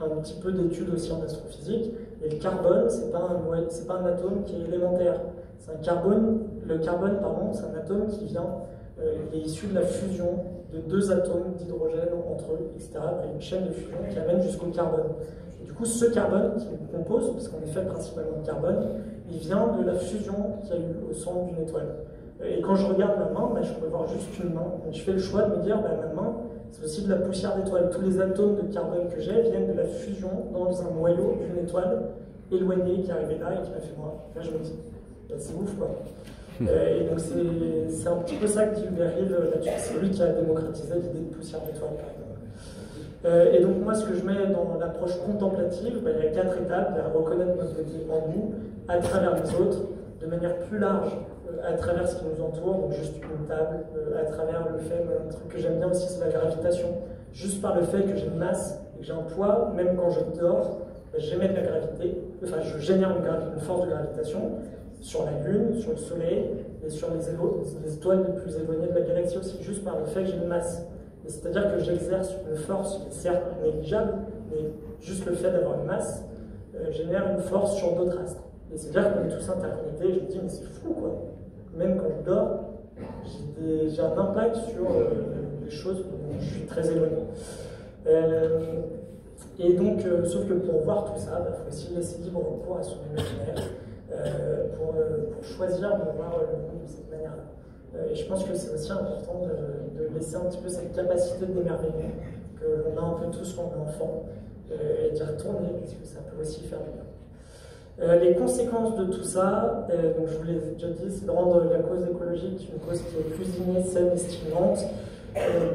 un petit peu d'études aussi en astrophysique, et le carbone, c'est pas un atome qui est élémentaire. C'est le carbone, pardon, c'est un atome qui vient, il est issu de la fusion de deux atomes d'hydrogène entre eux, etc. Après une chaîne de fusion qui amène jusqu'au carbone. Et du coup, ce carbone qui le compose, parce qu'on est fait principalement de carbone, il vient de la fusion qu'il y a eu au centre d'une étoile. Et quand je regarde ma main, je peux voir juste une main. Donc je fais le choix de me dire, ma main, c'est aussi de la poussière d'étoile. Tous les atomes de carbone que j'ai viennent de la fusion dans un noyau d'une étoile éloignée qui est arrivée là et qui m'a fait moi. Là, je me dis, c'est ouf, quoi. Et donc c'est un petit peu ça que dit Hubert Reeves là-dessus. C'est lui qui a démocratisé l'idée de poussière d'étoile, par exemple. Et donc moi, ce que je mets dans l'approche contemplative, il y a 4 étapes. Il y a reconnaître notre beauté en nous, à travers les autres, de manière plus large, à travers ce qui nous entoure, donc juste une table, à travers le fait, un truc que j'aime bien aussi, c'est la gravitation. Juste par le fait que j'ai une masse et que j'ai un poids, même quand je dors, j'émets de la gravité, enfin je génère une force de gravitation sur la Lune, sur le Soleil et sur les étoiles les plus éloignées de la galaxie aussi, juste par le fait que j'ai une masse. C'est-à-dire que j'exerce une force qui est certes négligeable, mais juste le fait d'avoir une masse génère une force sur d'autres astres. Et c'est-à-dire qu'on est tous interconnectés, et je me dis, mais c'est fou, quoi. Même quand je dors, j'ai un impact sur les choses dont je suis très éloigné. Et donc, sauf que pour voir tout ça, il faut aussi laisser libre cours à son imaginaire pour choisir de voir le monde de cette manière-là. Et je pense que c'est aussi important de laisser un petit peu cette capacité d'émerveillement que l'on a un peu tous quand on est enfant et d'y retourner, parce que ça peut aussi faire du bien. Les conséquences de tout ça, donc je vous l'ai déjà dit, c'est de rendre la cause écologique une cause qui est plus innée, saine et stimulante.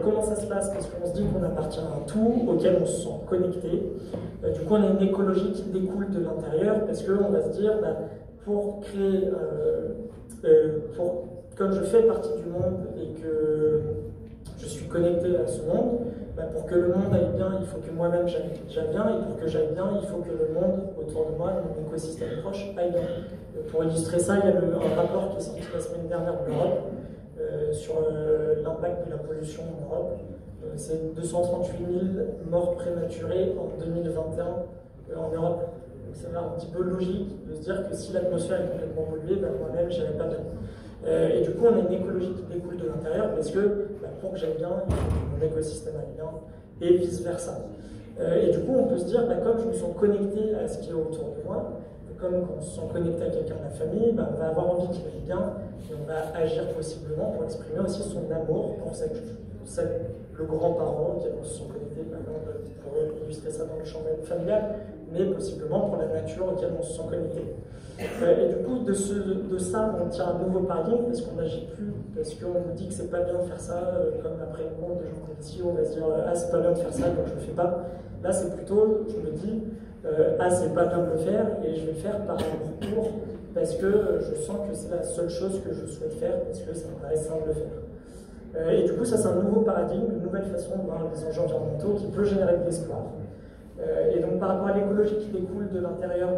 Comment ça se passe? Parce qu'on se dit qu'on appartient à un tout auquel on se sent connecté. Du coup, on a une écologie qui découle de l'intérieur parce qu'on va se dire, pour créer, comme je fais partie du monde et que je suis connecté à ce monde, pour que le monde aille bien, il faut que moi-même j'aille bien, et pour que j'aille bien, il faut que le monde autour de moi, mon écosystème proche, aille bien. Pour illustrer ça, il y a un rapport qui est sorti la semaine dernière de l'Europe sur l'impact de la pollution en Europe. C'est 238 000 morts prématurées en 2021 en Europe. Donc ça va un petit peu logique de se dire que si l'atmosphère est complètement polluée, moi-même j'irai pas bien. Et du coup, on a une écologie qui découle de l'intérieur parce que pour que j'aille bien, il faut que mon écosystème aille bien et vice-versa. Et du coup, on peut se dire, comme je me sens connecté à ce qui est autour de moi, comme quand on se sent connecté à quelqu'un de la famille, on va avoir envie qu'il aille bien et on va agir possiblement pour exprimer aussi son amour pour le grand-parent auquel on se sent connecté, pour illustrer ça dans le champ familial, mais possiblement pour la nature auquel on se sent connecté. Et du coup, de ça, on tire un nouveau paradigme parce qu'on n'agit plus, parce qu'on nous dit que c'est pas bien de faire ça, comme après le monde de gens comme ici, on va se dire c'est pas bien de faire ça, donc je le fais pas. Là, c'est plutôt, je me dis, c'est pas bien de le faire et je vais le faire par amour pour, parce que je sens que c'est la seule chose que je souhaite faire, parce que ça me paraît simple de le faire. Et du coup, ça, c'est un nouveau paradigme, une nouvelle façon de voir les enjeux environnementaux qui peut générer de l'espoir. Et donc, par rapport à l'écologie qui découle de l'intérieur,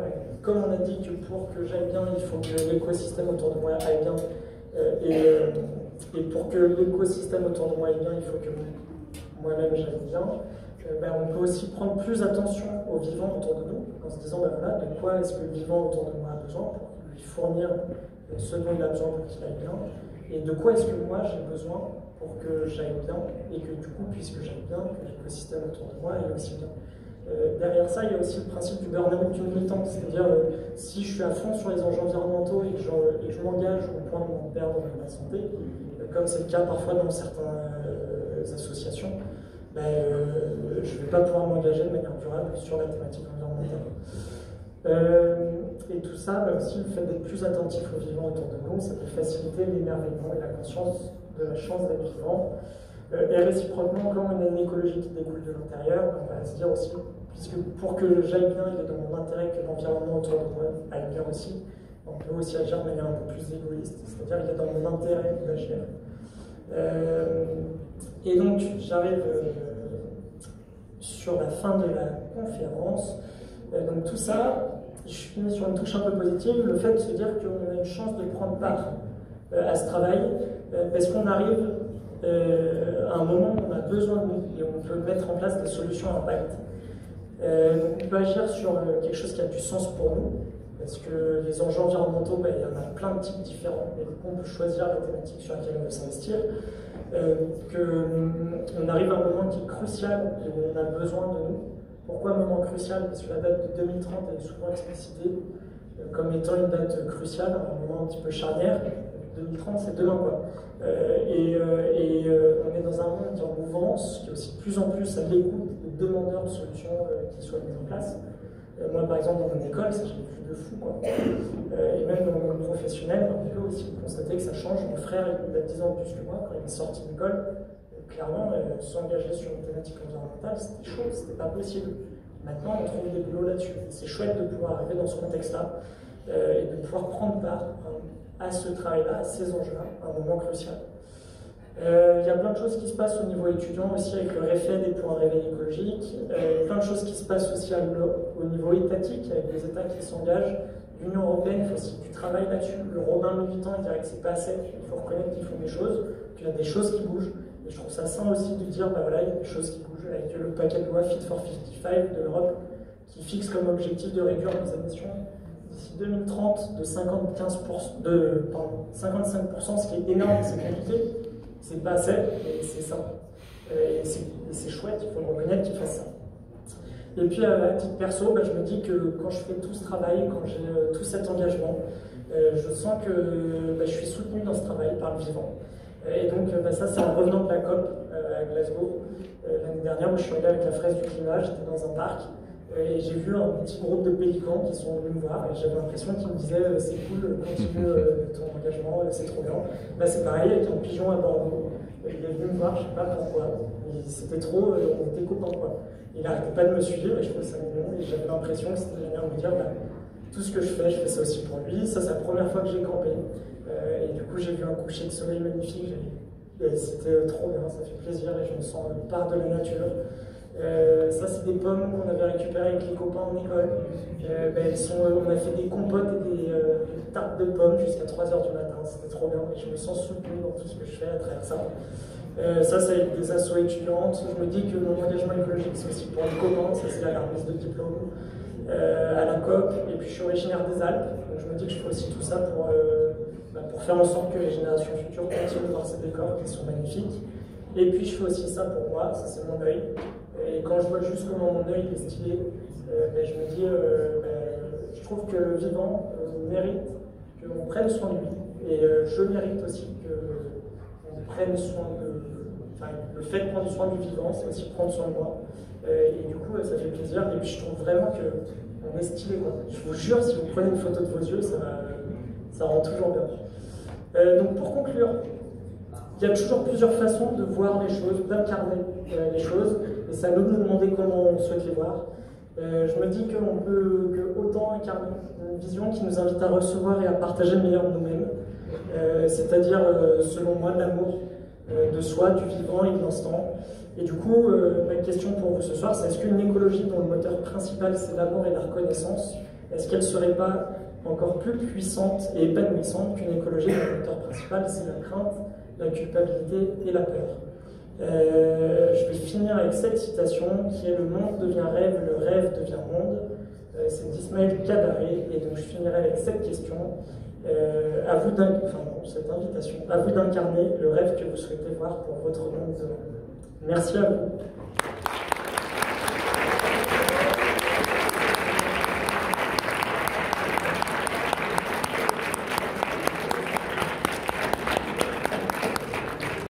comme on a dit que pour que j'aille bien, il faut que l'écosystème autour de moi aille bien. Et pour que l'écosystème autour de moi aille bien, il faut que moi-même j'aille bien. On peut aussi prendre plus attention aux vivants autour de nous, en se disant, voilà, de quoi est-ce que le vivant autour de moi a besoin pour lui fournir ce dont il a besoin pour qu'il aille bien. Et de quoi est-ce que moi j'ai besoin pour que j'aille bien, et que du coup, puisque j'aille bien, que l'écosystème autour de moi aille aussi bien. Derrière ça, il y a aussi le principe du burn-out du militant, c'est-à-dire si je suis à fond sur les enjeux environnementaux et que je m'engage au point de m'en perdre ma santé, comme c'est le cas parfois dans certaines associations, je ne vais pas pouvoir m'engager de manière durable sur la thématique environnementale. Et tout ça, aussi le fait d'être plus attentif aux vivants autour de nous, ça peut faciliter l'émerveillement et la conscience de la chance d'être vivant. Et réciproquement, quand on a une écologie qui découle de l'intérieur, on va se dire aussi, puisque pour que j'aille bien, il est dans mon intérêt que l'environnement autour de moi aille bien aussi, on peut aussi agir de manière un peu plus égoïste, c'est-à-dire qu'il est dans mon intérêt d'agir. Et donc, j'arrive sur la fin de la conférence. Donc tout ça, je finis sur une touche un peu positive, le fait de se dire qu'on a une chance de prendre part à ce travail, parce qu'on arrive à un moment où on a besoin de nous et on peut mettre en place des solutions à impact. On peut agir sur quelque chose qui a du sens pour nous, parce que les enjeux environnementaux, il y en a plein de types différents, et du coup on peut choisir la thématique sur laquelle on veut s'investir. Qu'on arrive à un moment qui est crucial et où on a besoin de nous. Pourquoi un moment crucial? Parce que la date de 2030 est souvent explicitée comme étant une date cruciale, un moment un petit peu charnière. 2030, c'est demain, quoi. On est dans un monde qui est en mouvance, qui est aussi de plus en plus à l'écoute des demandeurs de solutions qui soient mises en place. Moi, par exemple, dans mon école, ça, j'ai vu de fou, quoi. Et même dans mon monde professionnel, on peut aussi constater que ça change. Mon frère, il a 10 ans de plus que moi, quand il est sorti de l'école, clairement, s'engager sur une thématique environnementale, c'était chaud, c'était pas possible. Maintenant, on trouve des boulots là-dessus. C'est chouette de pouvoir arriver dans ce contexte-là et de pouvoir prendre part à ce travail-là, à ces enjeux-là, à un moment crucial. Il y a plein de choses qui se passent au niveau étudiant aussi avec le REFED et pour un réveil écologique. Plein de choses qui se passent aussi au niveau étatique avec les États qui s'engagent. L'Union européenne fait aussi du travail là-dessus. Le Romain militant, il dirait que c'est pas assez. Il faut reconnaître qu'ils font des choses, qu'il y a des choses qui bougent. Et je trouve ça sain aussi de dire, voilà, il y a des choses qui bougent avec le paquet de loi Fit for 55 de l'Europe qui fixe comme objectif de réduire nos émissions d'ici 2030 de 55%, ce qui est énorme, c'est compliqué, c'est pas assez, mais c'est ça. Et c'est chouette, il faut me reconnaître qu'il fasse ça. Et puis à titre perso, je me dis que quand je fais tout ce travail, quand j'ai tout cet engagement, je sens que je suis soutenu dans ce travail par le vivant. Et donc ça, c'est en revenant de la COP à Glasgow, l'année dernière, où je suis allé avec la fraise du climat, j'étais dans un parc, et j'ai vu un petit groupe de pélicans qui sont venus me voir, et j'avais l'impression qu'ils me disaient c'est cool, continue ton engagement, c'est trop bien. Là c'est pareil, avec un pigeon à Bordeaux, il est venu me voir, je ne sais pas pourquoi, c'était trop, on était copains quoi. Il n'arrêtait pas de me suivre, et je trouvais ça mignon, et j'avais l'impression que c'était une manière de me dire tout ce que je fais ça aussi pour lui. Ça, c'est la première fois que j'ai campé. Et du coup, j'ai vu un coucher de soleil magnifique. Et c'était trop bien, ça fait plaisir et je me sens part de la nature. Ça, c'est des pommes qu'on avait récupérées avec les copains en école. On a fait des compotes et des tartes de pommes jusqu'à 3h du matin. C'était trop bien et je me sens soutenu dans tout ce que je fais à travers ça. Ça, c'est avec des assos étudiantes. Je me dis que mon engagement écologique, c'est aussi pour les copains. Ça, c'est la remise de diplôme à la COP. Et puis, je suis originaire des Alpes. Donc, je me dis que je fais aussi tout ça pour faire en sorte que les générations futures continuent de voir ces décors qui sont magnifiques. Et puis, je fais aussi ça pour moi. Ça, c'est mon œil. Et quand je vois juste comment mon œil est stylé, je me dis, je trouve que le vivant mérite qu'on prenne soin de lui. Et je mérite aussi qu'on prenne soin de... Enfin, le fait de prendre soin du vivant, c'est aussi prendre soin de moi. Et du coup, ça fait plaisir. Et puis, je trouve vraiment qu'on est stylé, quoi. Je vous jure, si vous prenez une photo de vos yeux, ça rend toujours bien. Donc, pour conclure, il y a toujours plusieurs façons de voir les choses, d'incarner les choses. Et c'est à nous de nous demander comment on souhaite les voir. Je me dis qu'on peut autant incarner une vision qui nous invite à recevoir et à partager le meilleur de nous-mêmes. C'est-à-dire, selon moi, de l'amour de soi, du vivant et de l'instant. Et du coup, ma question pour vous ce soir, c'est est-ce qu'une écologie dont le moteur principal c'est l'amour et la reconnaissance, est-ce qu'elle ne serait pas encore plus puissante et épanouissante qu'une écologie dont le moteur principal c'est la crainte, la culpabilité et la peur? Je vais finir avec cette citation qui est « Le monde devient rêve, le rêve devient monde ». C'est d'Ismaël Kadare, et donc je finirai avec cette question. Cette invitation, à vous d'incarner le rêve que vous souhaitez voir pour votre monde demain. Merci à vous.